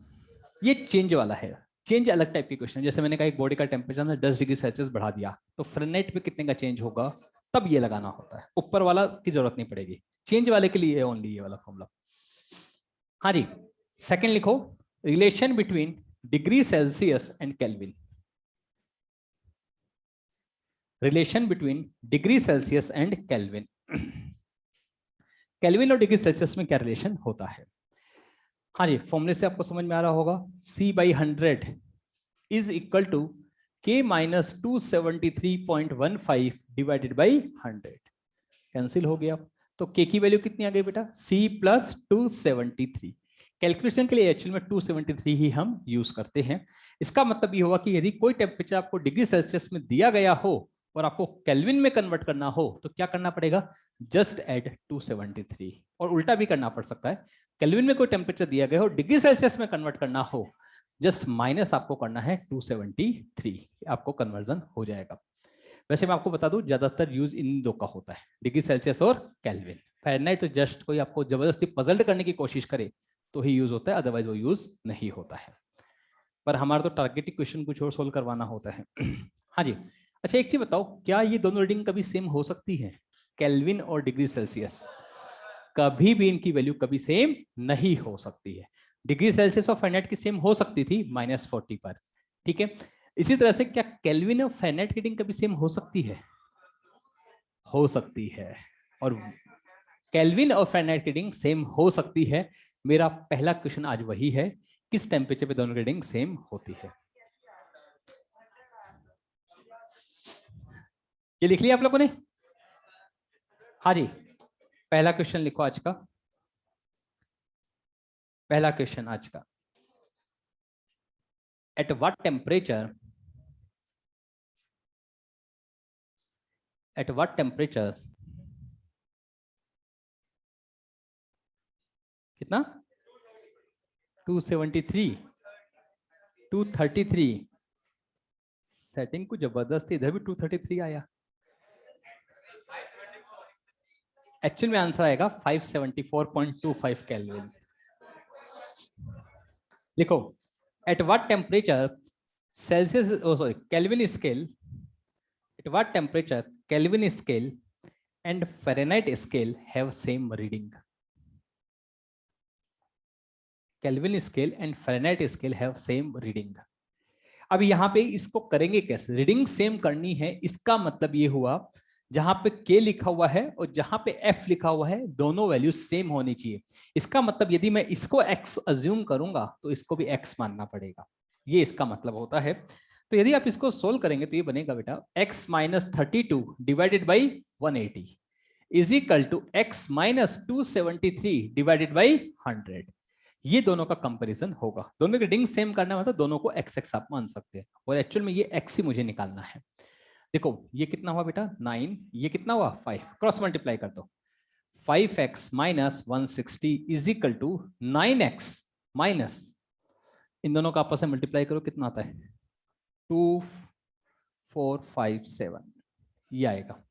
ये चेंज वाला है। चेंज अलग टाइप के क्वेश्चन, जैसे मैंने कहा एक बॉडी का टेम्परेचर ने 10 डिग्री सेल्सियस बढ़ा दिया तो फारेनहाइट में कितने का चेंज होगा, तब ये लगाना होता है। ऊपर वाला की जरूरत नहीं पड़ेगी, चेंज वाले के लिए ओनली ये वाला फॉर्मूला। हाँ जी, सेकंड लिखो, relation between degree Celsius and kelvin. Relation between degree Celsius and kelvin. Kelvin और डिग्री सेल्सियस में क्या रिलेशन होता है? हाँ जी, फॉर्मूले से आपको समझ में आ रहा होगा, C/100 is equal to K minus 273.15 divided by 100। Cancel हो गया, तो K की वैल्यू कितनी आ गई बेटा? C plus 273। कैलकुलेशन के लिए एक्चुअल में 273 ही हम यूज करते हैं। इसका मतलब ये होगा कि यदि कोई टेम्परेचर आपको डिग्री सेल्सियस में दिया गया हो और आपको केल्विन में कन्वर्ट करना हो तो क्या करना पड़ेगा? Just add 273। और उल्टा भी करना पड़ सकता है, केल्विन में कोई टेम्परेचर दिया गया हो, डिग्री सेल्सियस में कन्वर्ट करना हो, जस्ट माइनस आपको करना है 273, आपको कन्वर्जन हो जाएगा। वैसे मैं आपको बता दूं, ज्यादातर यूज इन दो का होता है, डिग्री सेल्सियस और केल्विन। फ़ारेनहाइट तो जस्ट कोई आपको जबरदस्ती पजल्ड करने की कोशिश करे तो ही यूज होता है, अदरवाइज वो यूज नहीं होता है। पर हमारा तो टारगेटेड क्वेश्चन कुछ और सोल्व करवाना होता है। हाँ जी, अच्छा एक चीज बताओ, क्या ये दोनों रीडिंग कभी सेम हो सकती है? केल्विन और डिग्री सेल्सियस कभी भी इनकी वैल्यू कभी सेम नहीं हो सकती है। डिग्री सेल्सियस और फ़ारेनहाइट की सेम हो सकती थी -40 पर, ठीक है। इसी तरह से क्या केल्विन और फ़ारेनहाइट की रीडिंग कभी सेम हो सकती है? हो सकती है। और केल्विन और फ़ारेनहाइट की रीडिंग सेम हो सकती है। मेरा पहला क्वेश्चन आज वही है, किस टेम्परेचर पे दोनों रीडिंग सेम होती है? ये लिख लिया आप लोगों ने? हाँ जी, पहला क्वेश्चन लिखो आज का। पहला क्वेश्चन आज का, एट व्हाट टेम्परेचर कितना? 273, 233। सेटिंग को जबरदस्त, इधर भी 233 आया। एक्चुअल में आंसर आएगा 574.25 केल्विन। लिखो, at what temperature Celsius, sorry, kelvin scale, at what temperature kelvin scale and Fahrenheit scale have same reading? Kelvin scale and Fahrenheit scale have same reading. अब यहाँ पे इसको करेंगे कैसे? रीडिंग सेम करनी है, इसका मतलब ये हुआ जहां पे K लिखा हुआ है और जहां पे F लिखा हुआ है, दोनों वैल्यू सेम होनी चाहिए। इसका मतलब यदि मैं इसको X अज्यूम करूंगा तो इसको भी X मानना पड़ेगा, ये इसका मतलब होता है। तो यदि आप इसको सोल्व करेंगे तो ये बनेगा बेटा x minus 32 divided by 180 is equal to x minus 273 divided by 100। ये दोनों का कंपैरिजन होगा, दोनों की रीडिंग सेम करना मतलब दोनों को x x आप मान सकते हैं, और एक्चुअल में ये x ही मुझे निकालना है। देखो ये कितना हुआ बेटा 9, ये कितना हुआ 5, क्रॉस मल्टीप्लाई कर दो। 5x minus 160 is equal to 9x minus, इन दोनों का आपस में मल्टीप्लाई करो, कितना आता है 2457, ये आएगा।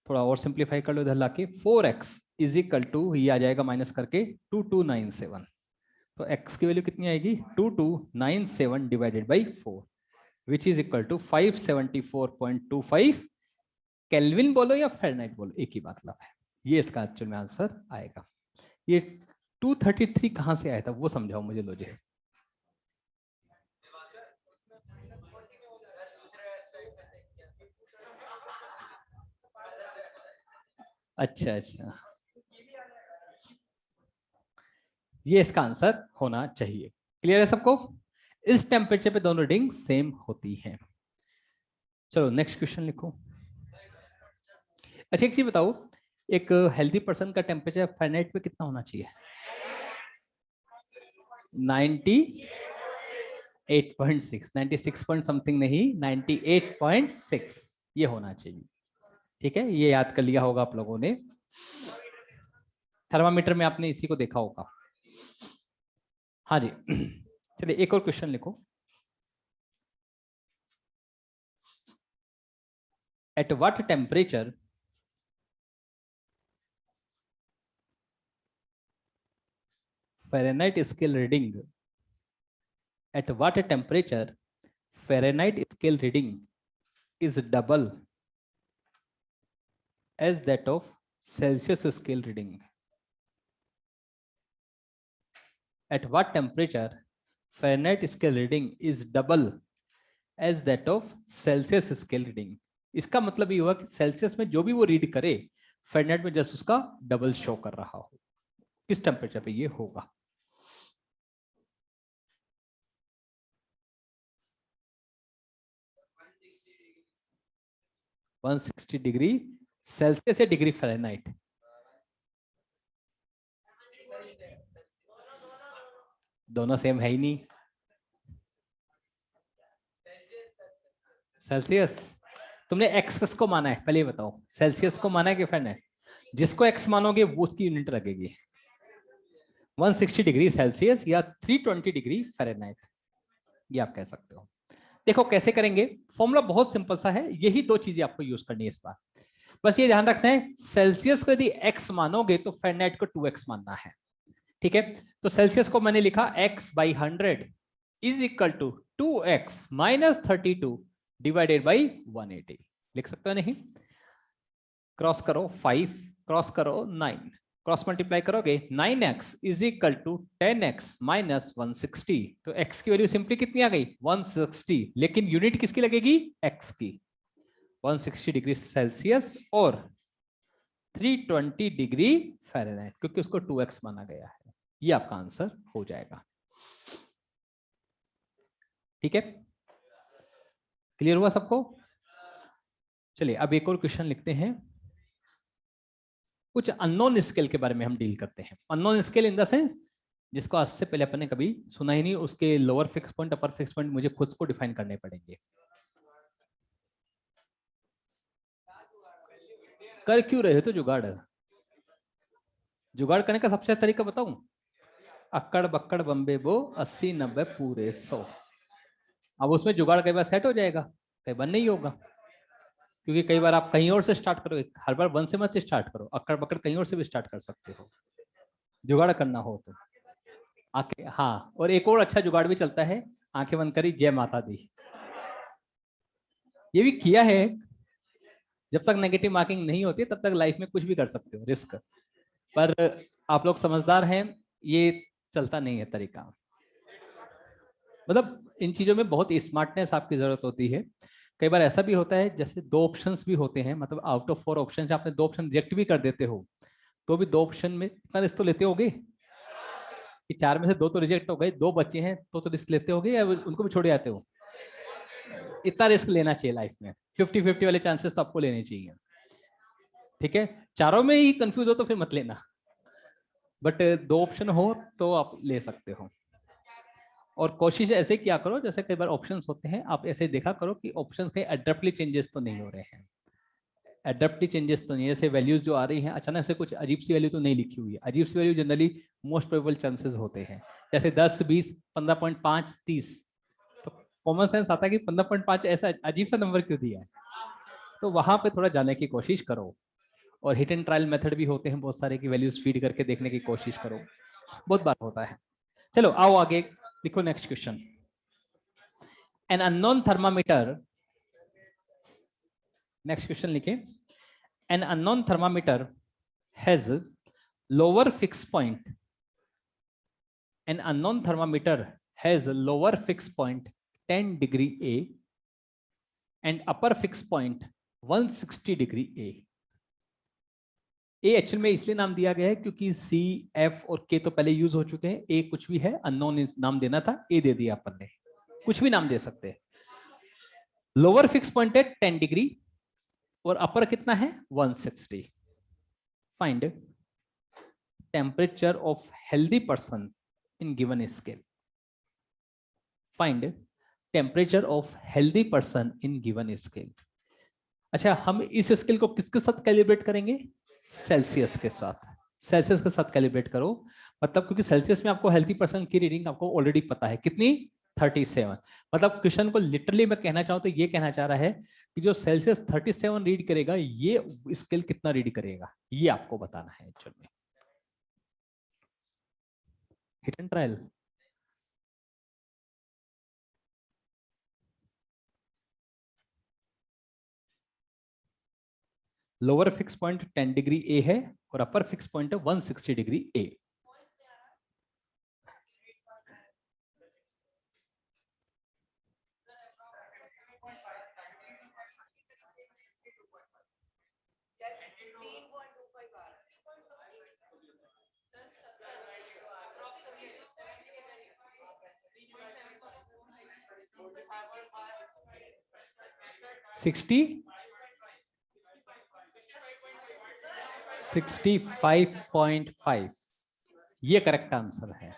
थोड़ा और सिंप्लीफाई कर लो इधर लाके, 4x इज इक्वल टू, ये आ जाएगा माइनस करके 2297। तो x की वैल्यू कितनी आएगी 2297 divided by 4 which is equal to 574.25 kelvin बोलो या फ़ारेनहाइट बोलो, एक ही मतलब है। ये इसका एक्चुअल में आंसर आएगा। ये 233 कहां से आया था वो समझाओ मुझे लोजे। अच्छा अच्छा, ये इसका आंसर होना चाहिए। क्लियर है सबको? इस टेम्परेचर पे दोनों रीडिंग सेम होती हैं। चलो नेक्स्ट क्वेश्चन लिखो। अच्छा एक चीज बताओ, एक हेल्दी पर्सन का टेम्परेचर फ़ारेनहाइट पे कितना होना चाहिए? 98.6, 96 पॉइंट समथिंग नहीं, 98.6 ये होना चाहिए। ठीक है, ये याद कर लिया होगा आप लोगों ने, थर्मामीटर में आपने इसी को देखा होगा। हाँ जी, चलिए एक और क्वेश्चन लिखो। At what temperature Fahrenheit scale reading, at what temperature Fahrenheit scale reading is double as that of Celsius scale reading? At what temperature Fahrenheit scale reading is double as that of Celsius scale reading? इसका मतलब ये हुआ कि Celsius में जो भी वो read करे फ़ारेनहाइट में जस्ट उसका डबल शो कर रहा हो। किस टेम्परेचर पे ये होगा? वन 160 डिग्री सेल्सियस या डिग्री फ़ारेनहाइट? दोनों सेम है ही नहीं। सेल्सियस। तुमने एक्स को माना है, पहले बताओ, सेल्सियस को माना है कि फ़ारेनहाइट? जिसको एक्स मानोगे वो उसकी यूनिट लगेगी। 160 डिग्री सेल्सियस या 320 डिग्री फ़ारेनहाइट, ये आप कह सकते हो। देखो कैसे करेंगे, फॉर्मूला बहुत सिंपल सा है, यही दो चीजें आपको यूज करनी है इस बार। बस ये ध्यान रखना है, सेल्सियस को यदि x मानोगे तो फ़ारेनहाइट को 2x मानना है। ठीक है, तो सेल्सियस को मैंने लिखा x by 100 is equal to 2x minus 32 divided by 180। लिख सकते हो नहीं? क्रॉस करो 5, क्रॉस करो 9, क्रॉस मल्टीप्लाई करोगे 9x is equal to 10x minus 160। तो x की वैल्यू सिंपली कितनी आ गई? 160। लेकिन यूनिट किसकी लगेगी? x की। 160 डिग्री सेल्सियस और 320 डिग्री फ़ारेनहाइट, क्योंकि उसको 2x माना गया है। ये आपका आंसर हो जाएगा। ठीक है, क्लियर हुआ सबको? चलिए अब एक और क्वेश्चन लिखते हैं। कुछ अननोन स्केल के बारे में हम डील करते हैं। Unknown scale in the sense जिसको आज से पहले अपन ने कभी सुना ही नहीं, उसके लोअर फिक्स पॉइंट अपर फिक्स पॉइंट मुझे खुद को डिफाइन करने पड़ेंगे। कर क्यों रहे हो तो जुगाड़? जुगाड़ करने का सबसे अच्छा तरीका बताऊं? अक्कड़ बक्कड़ बम्बे बो 80 90 पूरे 100। अब उसमें जुगाड़ कई बार सेट हो जाएगा, कई बार नहीं होगा, क्योंकि कई बार आप कहीं और से स्टार्ट करो, हर बार वन से मत स्टार्ट करो, अक्कड़ बक्कड़ कहीं और से भी स्टार्ट कर सकते हो जुगाड़ करना हो तो। आके हाँ, और एक और अच्छा जुगाड़ भी चलता है, आंखें बंद करी जय माता दी। ये भी किया है। जब तक नेगेटिव मार्किंग नहीं होती तब तक लाइफ में कुछ भी कर सकते हो, रिस्क। पर आप लोग समझदार हैं, ये चलता नहीं है तरीका। मतलब इन चीजों में बहुत स्मार्टनेस आपकी जरूरत होती है। कई बार ऐसा भी होता है, जैसे दो ऑप्शंस भी होते हैं, मतलब आउट ऑफ 4 ऑप्शन आपने 2 ऑप्शन रिजेक्ट भी कर देते हो, तो भी 2 ऑप्शन में इतना रिस्क तो लेते होगे कि 4 में से 2 तो रिजेक्ट हो गए, 2 बचे हैं तो रिस्क लेते होगे या उनको भी छोड़ जाते हो? इतना रिस्क लेना चाहिए लाइफ में, 50-50 वाले चांसेस तो आपको लेने चाहिए। ठीक है, चारों में ही कंफ्यूज हो तो फिर मत लेना, बट 2 ऑप्शन हो तो आप ले सकते हो। और कोशिश ऐसे किया करो, जैसे कई बार ऑप्शंस होते हैं, आप ऐसे देखा करो कि ऑप्शंस कहीं एडप्टली चेंजेस तो नहीं हो रहे हैं। एडप्टली चेंजेस तो नहीं, जैसे वैल्यूज जो आ रही हैं अचानक से कुछ अजीब सी वैल्यू तो नहीं लिखी हुई है। अजीब सी value generally most probable chances होते हैं, जैसे 10 20 15.5 30। तो कॉमन सेंस आता है कि 15.5 ऐसा अजीब सा नंबर क्यों दिया है, तो वहां पे थोड़ा जाने की कोशिश करो। और हिट एंड ट्रायल मेथड भी होते हैं बहुत सारे की वैल्यूज फीड करके देखने की कोशिश करो, बहुत बार होता है। चलो आओ आगे लिखो next question. An unknown thermometer, next question लिखे। An unknown thermometer has lower fix point, an unknown thermometer has lower fix point 10 degree A and upper fix point 160 degree A. ए एक्चुअल में इसलिए नाम दिया गया है क्योंकि सी एफ और के तो पहले यूज हो चुके हैं, ए कुछ भी है अननोन नाम देना था, ए दे दिया अपन ने, कुछ भी नाम दे सकते हैं। लोअर फिक्स पॉइंट है 10 डिग्री और अपर कितना है 160। Find temperature of healthy person in given scale. Find temperature of healthy person in given scale. अच्छा, हम इस स्केल को किसके साथ कैलिब्रेट करेंगे? सेल्सियस के साथ। सेल्सियस के साथ कैलिब्रेट करो, मतलब क्योंकि सेल्सियस में आपको हेल्दी पर्सन की रीडिंग आपको ऑलरेडी पता है कितनी, 37। मतलब क्वेश्चन को लिटरली मैं कहना चाहूं तो ये कहना चाह रहा है कि जो सेल्सियस 37 रीड करेगा, ये स्केल कितना रीड करेगा, ये आपको बताना है एक्चुअल में। Hit and trial. Lower fix point 10 degree A है और अपर फिक्स पॉइंट है 160 डिग्री ए। 60 65.5 ये करेक्ट आंसर है।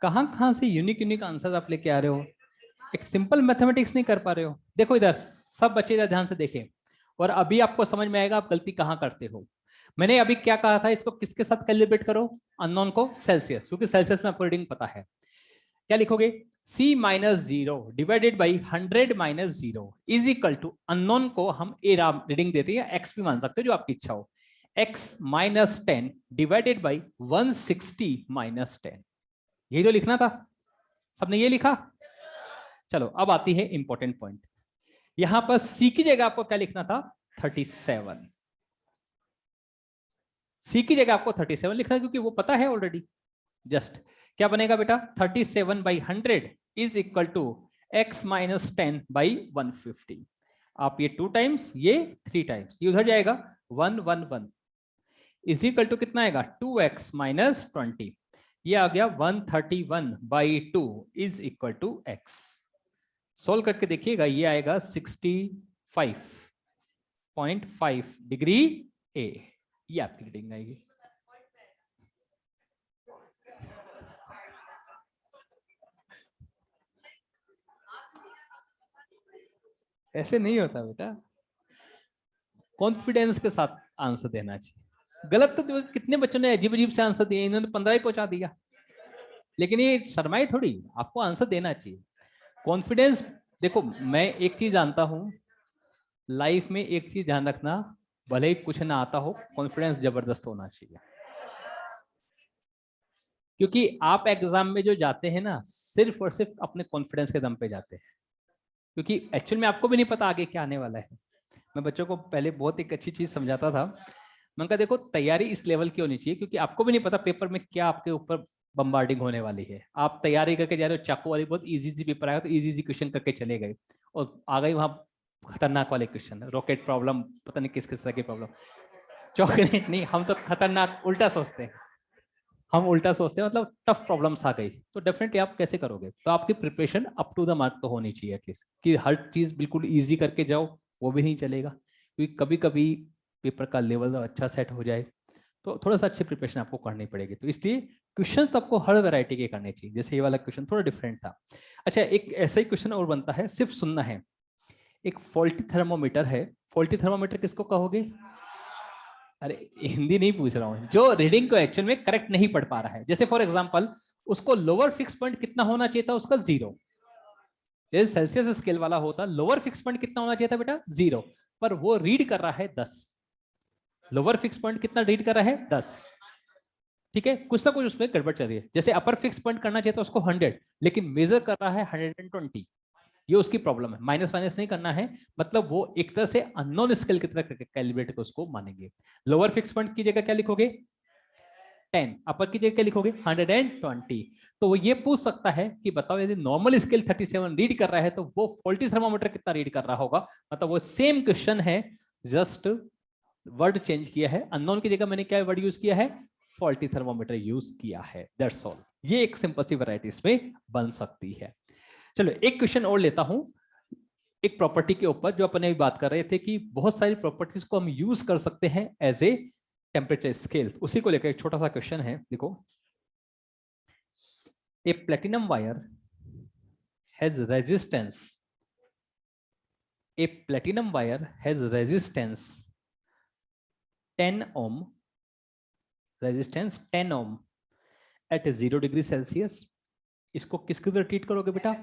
कहां कहां से यूनिक यूनिक आंसर आप लेके आ रहे हो, एक सिंपल मैथमेटिक्स नहीं कर पा रहे हो। देखो इधर सब बच्चे इधर ध्यान से देखें और अभी आपको समझ में आएगा आप गलती कहां करते हो। मैंने अभी क्या कहा था, इसको किसके साथ कैलिब्रेट करो, अननोन को सेल्सियस, क्योंकि सेल्सियस में आपको रीडिंग पता है। क्या लिखोगे, c minus zero divided by 100 minus zero is equal to, unknown को हम ए रीडिंग देते हैं, एक्स भी मान सकते हो जो आपकी इच्छा हो, x minus 10 divided by 160 minus 10। यही तो लिखना था, सबने ये लिखा। चलो अब आती है इंपॉर्टेंट पॉइंट, यहां पर c की जगह आपको क्या लिखना था, 37। c की जगह आपको 37 लिखना है क्योंकि वो पता है ऑलरेडी। जस्ट क्या बनेगा बेटा, 37 by 100 is equal to x minus 10 by 150। आप ये 2 टाइम्स, ये 3 टाइम्स, ये उधर जाएगा 1 1 1 इज इक्वल टू कितना आएगा, 2x माइनस 20। ये आ गया 131 by 2 is equal to x। Solve करके देखिएगा, ये आएगा 65.5 डिग्री ए, ये आपकी रीडिंग आएगी। ऐसे नहीं होता बेटा, कॉन्फिडेंस के साथ आंसर देना चाहिए। गलत तो कितने बच्चों ने अजीब अजीब से आंसर दिए, इन्होंने 15 ही पहुंचा दिया, लेकिन ये शर्माई थोड़ी, आपको आंसर देना चाहिए। कॉन्फिडेंस, देखो मैं एक चीज जानता हूं लाइफ में, एक चीज ध्यान रखना, भले ही कुछ ना आता हो, कॉन्फिडेंस जबरदस्त होना चाहिए। क्योंकि आप एग्जाम में जो जाते हैं ना, सिर्फ और सिर्फ अपने कॉन्फिडेंस के दम पे जाते हैं, क्योंकि एक्चुअल में आपको भी नहीं पता आगे क्या आने वाला है। मैं बच्चों को पहले बहुत एक अच्छी चीज समझाता था, मैंने कहा देखो तैयारी इस लेवल की होनी चाहिए, क्योंकि आपको भी नहीं पता पेपर में क्या आपके ऊपर बम्बार्डिंग होने वाली है। आप तैयारी करके जा रहे हो, चाकू वाली बहुत इजी सी पेपर आया तो इजी इजी क्वेश्चन करके चले गए, और आ गई वहां खतरनाक वाले क्वेश्चन, रॉकेट प्रॉब्लम, पता नहीं किस किस तरह की प्रॉब्लम। चॉकलेट नहीं, हम तो खतरनाक उल्टा सोचते हैं, हम उल्टा सोचते हैं, मतलब टफ प्रॉब्लम्स आ गई तो डेफिनेटली आप कैसे करोगे। तो आपकी preparation up to the mark तो होनी चाहिए एटलीस्ट, कि हर चीज बिल्कुल इजी करके जाओ वो भी नहीं चलेगा, क्योंकि कभी कभी पेपर का लेवल अच्छा सेट हो जाए तो थोड़ा सा अच्छी प्रिपरेशन आपको करनी पड़ेगी। तो इसलिए क्वेश्चन तो आपको हर वैरायटी के करने चाहिए, जैसे ये वाला क्वेश्चन थोड़ा डिफरेंट था। अच्छा, एक ऐसा ही क्वेश्चन और बनता है, सिर्फ सुनना है। एक फॉल्टी थर्मोमीटर है, फॉल्टी थर्मोमीटर किसको कहोगे, अरे हिंदी नहीं पूछ रहा हूं, जो रीडिंग को एक्चुअल में करेक्ट नहीं पढ़ पा रहा है। जैसे फॉर एग्जांपल उसको लोअर फिक्स पॉइंट कितना होना चाहिए था, उसका 0। जैसे सेल्सियस स्केल वाला होता, लोअर फिक्स पॉइंट कितना होना चाहिए था बेटा, 0, पर वो रीड कर रहा है 10। लोअर फिक्स पॉइंट कितना रीड कर रहा है, 10। ठीक है, कुछ ना कुछ उसमें गड़बड़ चल रही है। जैसे अपर फिक्स पॉइंट करना चाहिए था उसको 100, लेकिन मेजर कर रहा है 120, ये उसकी प्रॉब्लम है। माइनस माइनस नहीं करना है, मतलब वो एक तरह से अननोन स्केल की तरह कैलिब्रेट को उसको मानेंगे। लोअर फिक्स पॉइंट की जगह क्या लिखोगे, 10, अपर की जगह क्या लिखोगे, 120। तो वो ये पूछ सकता है कि बताओ यदि नॉर्मल स्केल 37 रीड कर रहा है तो वो फॉल्टी थर्मामीटर कितना रीड कर रहा होगा। मतलब वो सेम क्वेश्चन है, जस्ट वर्ड चेंज किया है, अननोन की जगह मैंने क्या वर्ड यूज किया है, फॉल्टी थर्मामीटर यूज किया है, दैट्स ऑल। ये एक सिंपल सी वैरायटी इसमें बन सकती है। चलो एक क्वेश्चन और लेता हूं, एक प्रॉपर्टी के ऊपर जो अपने बात कर रहे थे कि बहुत सारी प्रॉपर्टीज को हम यूज कर सकते हैं एज ए टेम्परेचर स्केल, उसी को लेकर एक छोटा सा क्वेश्चन है। देखो, a platinum wire has resistance, a platinum wire has resistance 10 ohm, resistance 10 ohm at 0 degree Celsius. इसको किसकी तरह ट्रीट करोगे बेटा,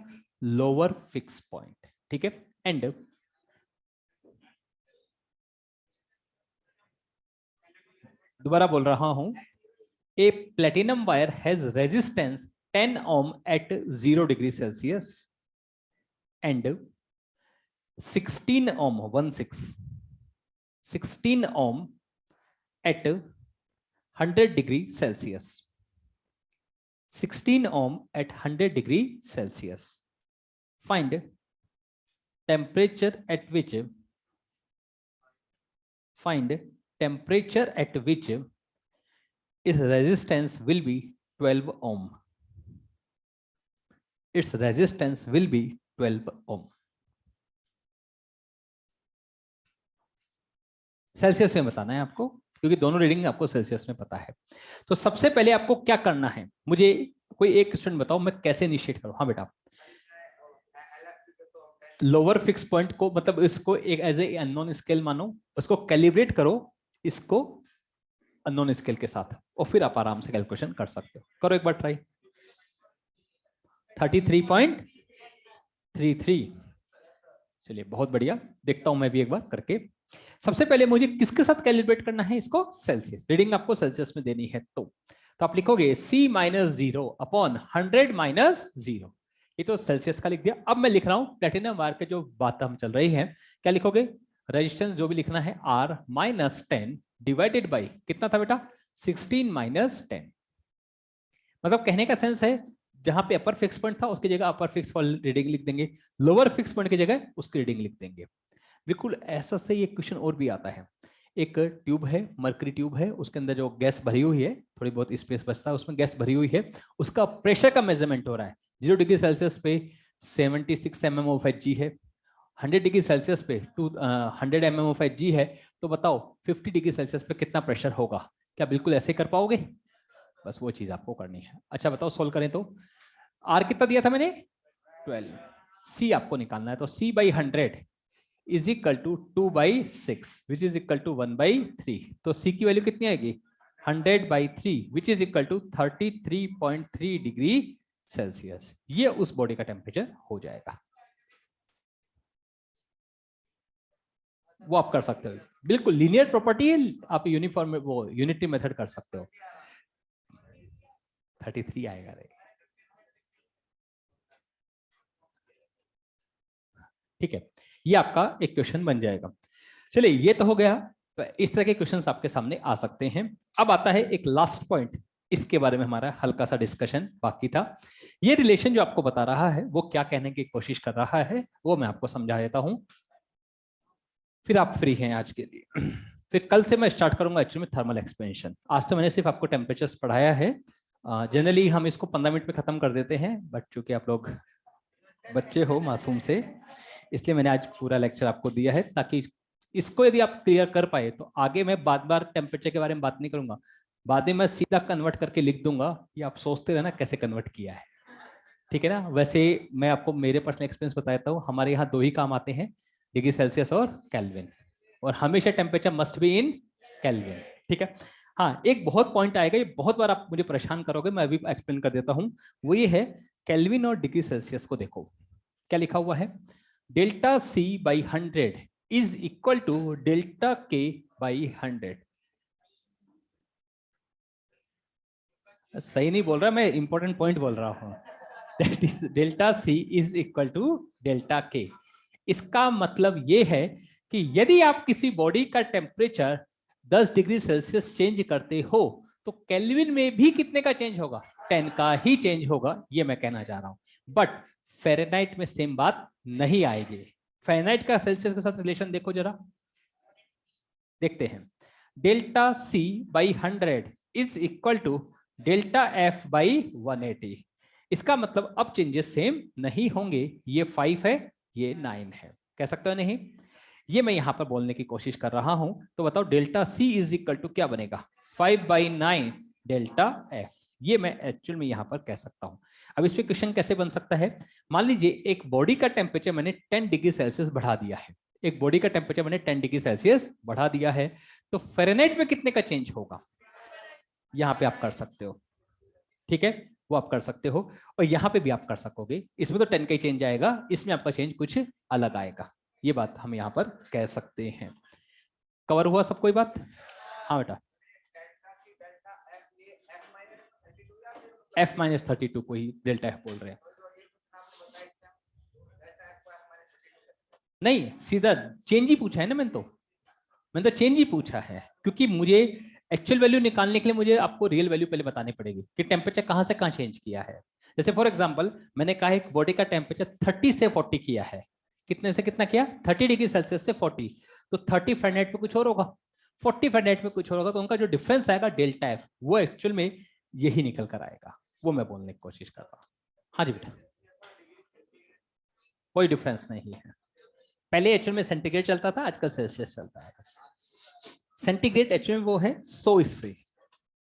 लोअर फिक्स पॉइंट, ठीक है। एंड दोबारा बोल रहा हूं, a platinum wire has resistance 10 ohm at 0 degree Celsius and 16 ohm 16 ohm at 100 degree Celsius, 16 ohm at 100 degree Celsius. Find temperature at which find temperature at which its resistance will be 12 ohm. Its resistance will be 12 ohm. Celsius में बताना है आपको, क्योंकि दोनों reading आपको Celsius में पता है। तो सबसे पहले आपको क्या करना है, मुझे कोई एक स्टूडेंट बताओ मैं कैसे इनिशिएट करूं। हाँ बेटा, लोअर फिक्स पॉइंट को मतलब इसको एक एज ए अननोन स्केल मानो, उसको कैलिब्रेट करो इसको अननोन स्केल के साथ, और फिर आप आराम से कैलकुलेशन कर सकते हो। करो एक बार ट्राई। 33.33। चलिए बहुत बढ़िया, देखता हूं मैं भी एक बार करके। सबसे पहले मुझे किसके साथ कैलिब्रेट करना है इसको, सेल्सियस। रीडिंग आपको सेल्सियस में देनी है तो आप लिखोगे C - 0 अपॉन 100 - 0। ये तो सेल्सियस का लिख दिया। अब मैं लिख रहा हूं प्लेटिनम वायर के जो बात हम चल रही है, क्या लिखोगे, रेजिस्टेंस जो भी लिखना है R - 10 डिवाइडेड बाई कितना था बेटा, 16 - 10। मतलब कहने का सेंस है जहां पे अपर फिक्स पॉइंट था उसकी जगह अपर फिक्स रीडिंग लिख देंगे, लोअर फिक्स पॉइंट की जगह उसकी रीडिंग लिख देंगे। बिल्कुल ऐसा से ये क्वेश्चन और भी आता है। एक ट्यूब है, मरकरी ट्यूब है, उसके अंदर जो गैस भरी हुई है, थोड़ी बहुत स्पेस बचता है, उसमें गैस भरी हुई है, उसका प्रेशर का मेजरमेंट हो रहा है। 0 डिग्री सेल्सियस पे 76 mm ऑफ Hg है, 100 डिग्री सेल्सियस पे 100 mm ऑफ Hg है, तो बताओ 50 डिग्री सेल्सियस पे कितना प्रेशर होगा। क्या बिल्कुल ऐसे कर पाओगे? बस वो चीज आपको करनी है। अच्छा बताओ, सोल्व करें तो R कितना दिया था मैंने, 12। C आपको निकालना है, तो C/100 is equal to 2/6 which is equal to 1/3। तो C की वैल्यू कितनी आएगी, 100/3 which is equal to 33.3 degree Celsius. ये उस बॉडी का टेम्परेचर हो जाएगा। वो आप कर सकते हो, बिल्कुल लीनियर प्रॉपर्टी है, आप यूनिफॉर्म वो यूनिटी मेथड कर सकते हो। 33 आएगा रे, ठीक है। ये आपका एक क्वेश्चन बन जाएगा। चलिए ये तो हो गया, इस तरह के क्वेश्चंस आपके सामने आ सकते हैं। अब आता है एक लास्ट पॉइंट, इसके बारे में हमारा हल्का सा डिस्कशन बाकी था। ये रिलेशन जो आपको बता रहा है वो क्या कहने की कोशिश कर रहा है वो मैं आपको समझा देता हूं, फिर आप फ्री हैं आज के लिए। फिर कल से मैं स्टार्ट करूंगा एक्चुअली में थर्मल एक्सपेंशन। आज तो मैंने सिर्फ आपको टेम्परेचर्स पढ़ाया है। जनरली हम इसको 15 मिनट में खत्म कर देते हैं, बट चूंकि आप लोग बच्चे हो मासूम से, इसलिए मैंने आज पूरा लेक्चर आपको दिया है, ताकि इसको यदि आप क्लियर कर पाए तो आगे मैं बार बार टेम्परेचर के बारे में बात नहीं करूंगा, बाद में मैं सीधा कन्वर्ट करके लिख दूंगा, ये आप सोचते रहना कैसे कन्वर्ट किया है, ठीक है ना। वैसे मैं आपको मेरे पर्सनल एक्सपीरियंस बताता हूँ, हमारे यहाँ 2 ही काम आते हैं, डिग्री सेल्सियस और केल्विन, और हमेशा temperature must be in kelvin, ठीक है। हाँ, एक बहुत पॉइंट आएगा, ये बहुत बार आप मुझे परेशान करोगे, मैं अभी एक्सप्लेन कर देता हूँ। वो ये है, केल्विन और डिग्री सेल्सियस को देखो क्या लिखा हुआ है, delta C/100 is equal to delta K/100। सही नहीं बोल रहा, मैं इंपॉर्टेंट पॉइंट बोल रहा हूं। That is delta C is equal to delta K। इसका मतलब ये है कि यदि आप किसी बॉडी का टेम्परेचर 10 डिग्री सेल्सियस चेंज करते हो तो केल्विन में भी कितने का चेंज होगा, 10 का ही चेंज होगा, ये मैं कहना चाह रहा हूं। बट फ़ारेनहाइट में सेम बात नहीं आएगी। फ़ारेनहाइट का सेल्सियस के साथ रिलेशन देखो जरा, देखते हैं। Delta C/100 is equal to delta F/180। इसका मतलब अब चेंजेस सेम नहीं होंगे, ये 5 है ये 9 है, कह सकते हो नहीं, ये मैं यहां पर बोलने की कोशिश कर रहा हूं। तो बताओ delta C is equal to क्या बनेगा, 5/9 डेल्टा F। ये मैं एक्चुअल में यहां पर कह सकता हूं। अब इस पे क्वेश्चन कैसे बन सकता है, मान लीजिए एक बॉडी का टेम्परेचर मैंने 10 डिग्री सेल्सियस बढ़ा दिया है, एक बॉडी का टेम्परेचर मैंने 10 डिग्री सेल्सियस बढ़ा दिया है, तो फ़ारेनहाइट में कितने का चेंज होगा, यहां पे आप कर सकते हो, ठीक है, वो आप कर सकते हो। और यहां पे भी आप कर सकोगे, इसमें तो 10 का ही चेंज आएगा, इसमें आपका चेंज कुछ अलग आएगा, ये बात हम यहां पर कह सकते हैं। कवर हुआ सब कोई बात? हाँ बेटा, F-32 को ही डेल्टा F बोल रहे हैं। नहीं, सीधा चेंज ही पूछा है ना, मैंने तो चेंज ही पूछा है, क्योंकि मुझे एक्चुअल वैल्यू निकालने के लिए मुझे आपको रियल वैल्यू पहले बतानी पड़ेगी कि टेम्परेचर कहां से कहां चेंज किया है। जैसे फॉर एग्जांपल मैंने कहा एक बॉडी का टेम्परेचर 30 से 40 किया है, कितने से कितना किया, 30 डिग्री सेल्सियस से 40, तो 30 फ़ारेनहाइट पे कुछ और होगा, 40 फ़ारेनहाइट में कुछ और होगा, तो उनका जो डिफरेंस आएगा डेल्टा एफ, वो एक्चुअल में यही निकल कर आएगा, वो मैं बोलने की कोशिश कर रहा हूँ। हाँ जी बेटा, कोई डिफरेंस नहीं है। पहले एक्चुअल में सेंटीग्रेड चलता था, आजकल सेल्सियस चलता है बस। सेंटीग्रेड एक्चुअल में वो है 100 इससे,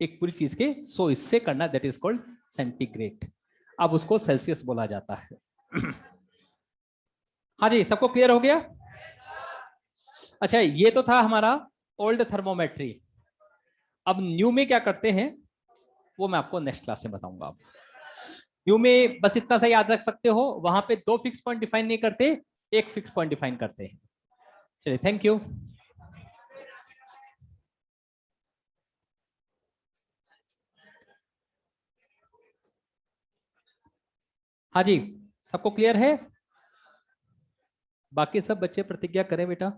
एक पूरी चीज के 100 इससे करना, दैट इज कॉल्ड सेंटीग्रेड। अब उसको सेल्सियस बोला जाता है। हाँ जी, सबको क्लियर हो गया? अच्छा, ये तो था हमारा ओल्ड थर्मोमेट्री। अब न्यू में क्या करते हैं वो मैं आपको नेक्स्ट क्लास में बताऊंगा। अब न्यू में बस इतना सा याद रख सकते हो, वहां पे 2 फिक्स पॉइंट डिफाइन नहीं करते, एक फिक्स पॉइंट डिफाइन करते हैं। चलिए, थैंक यू। हाँ जी, सबको क्लियर है? बाकी सब बच्चे प्रतिज्ञा करें बेटा।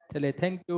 चलिए, थैंक यू।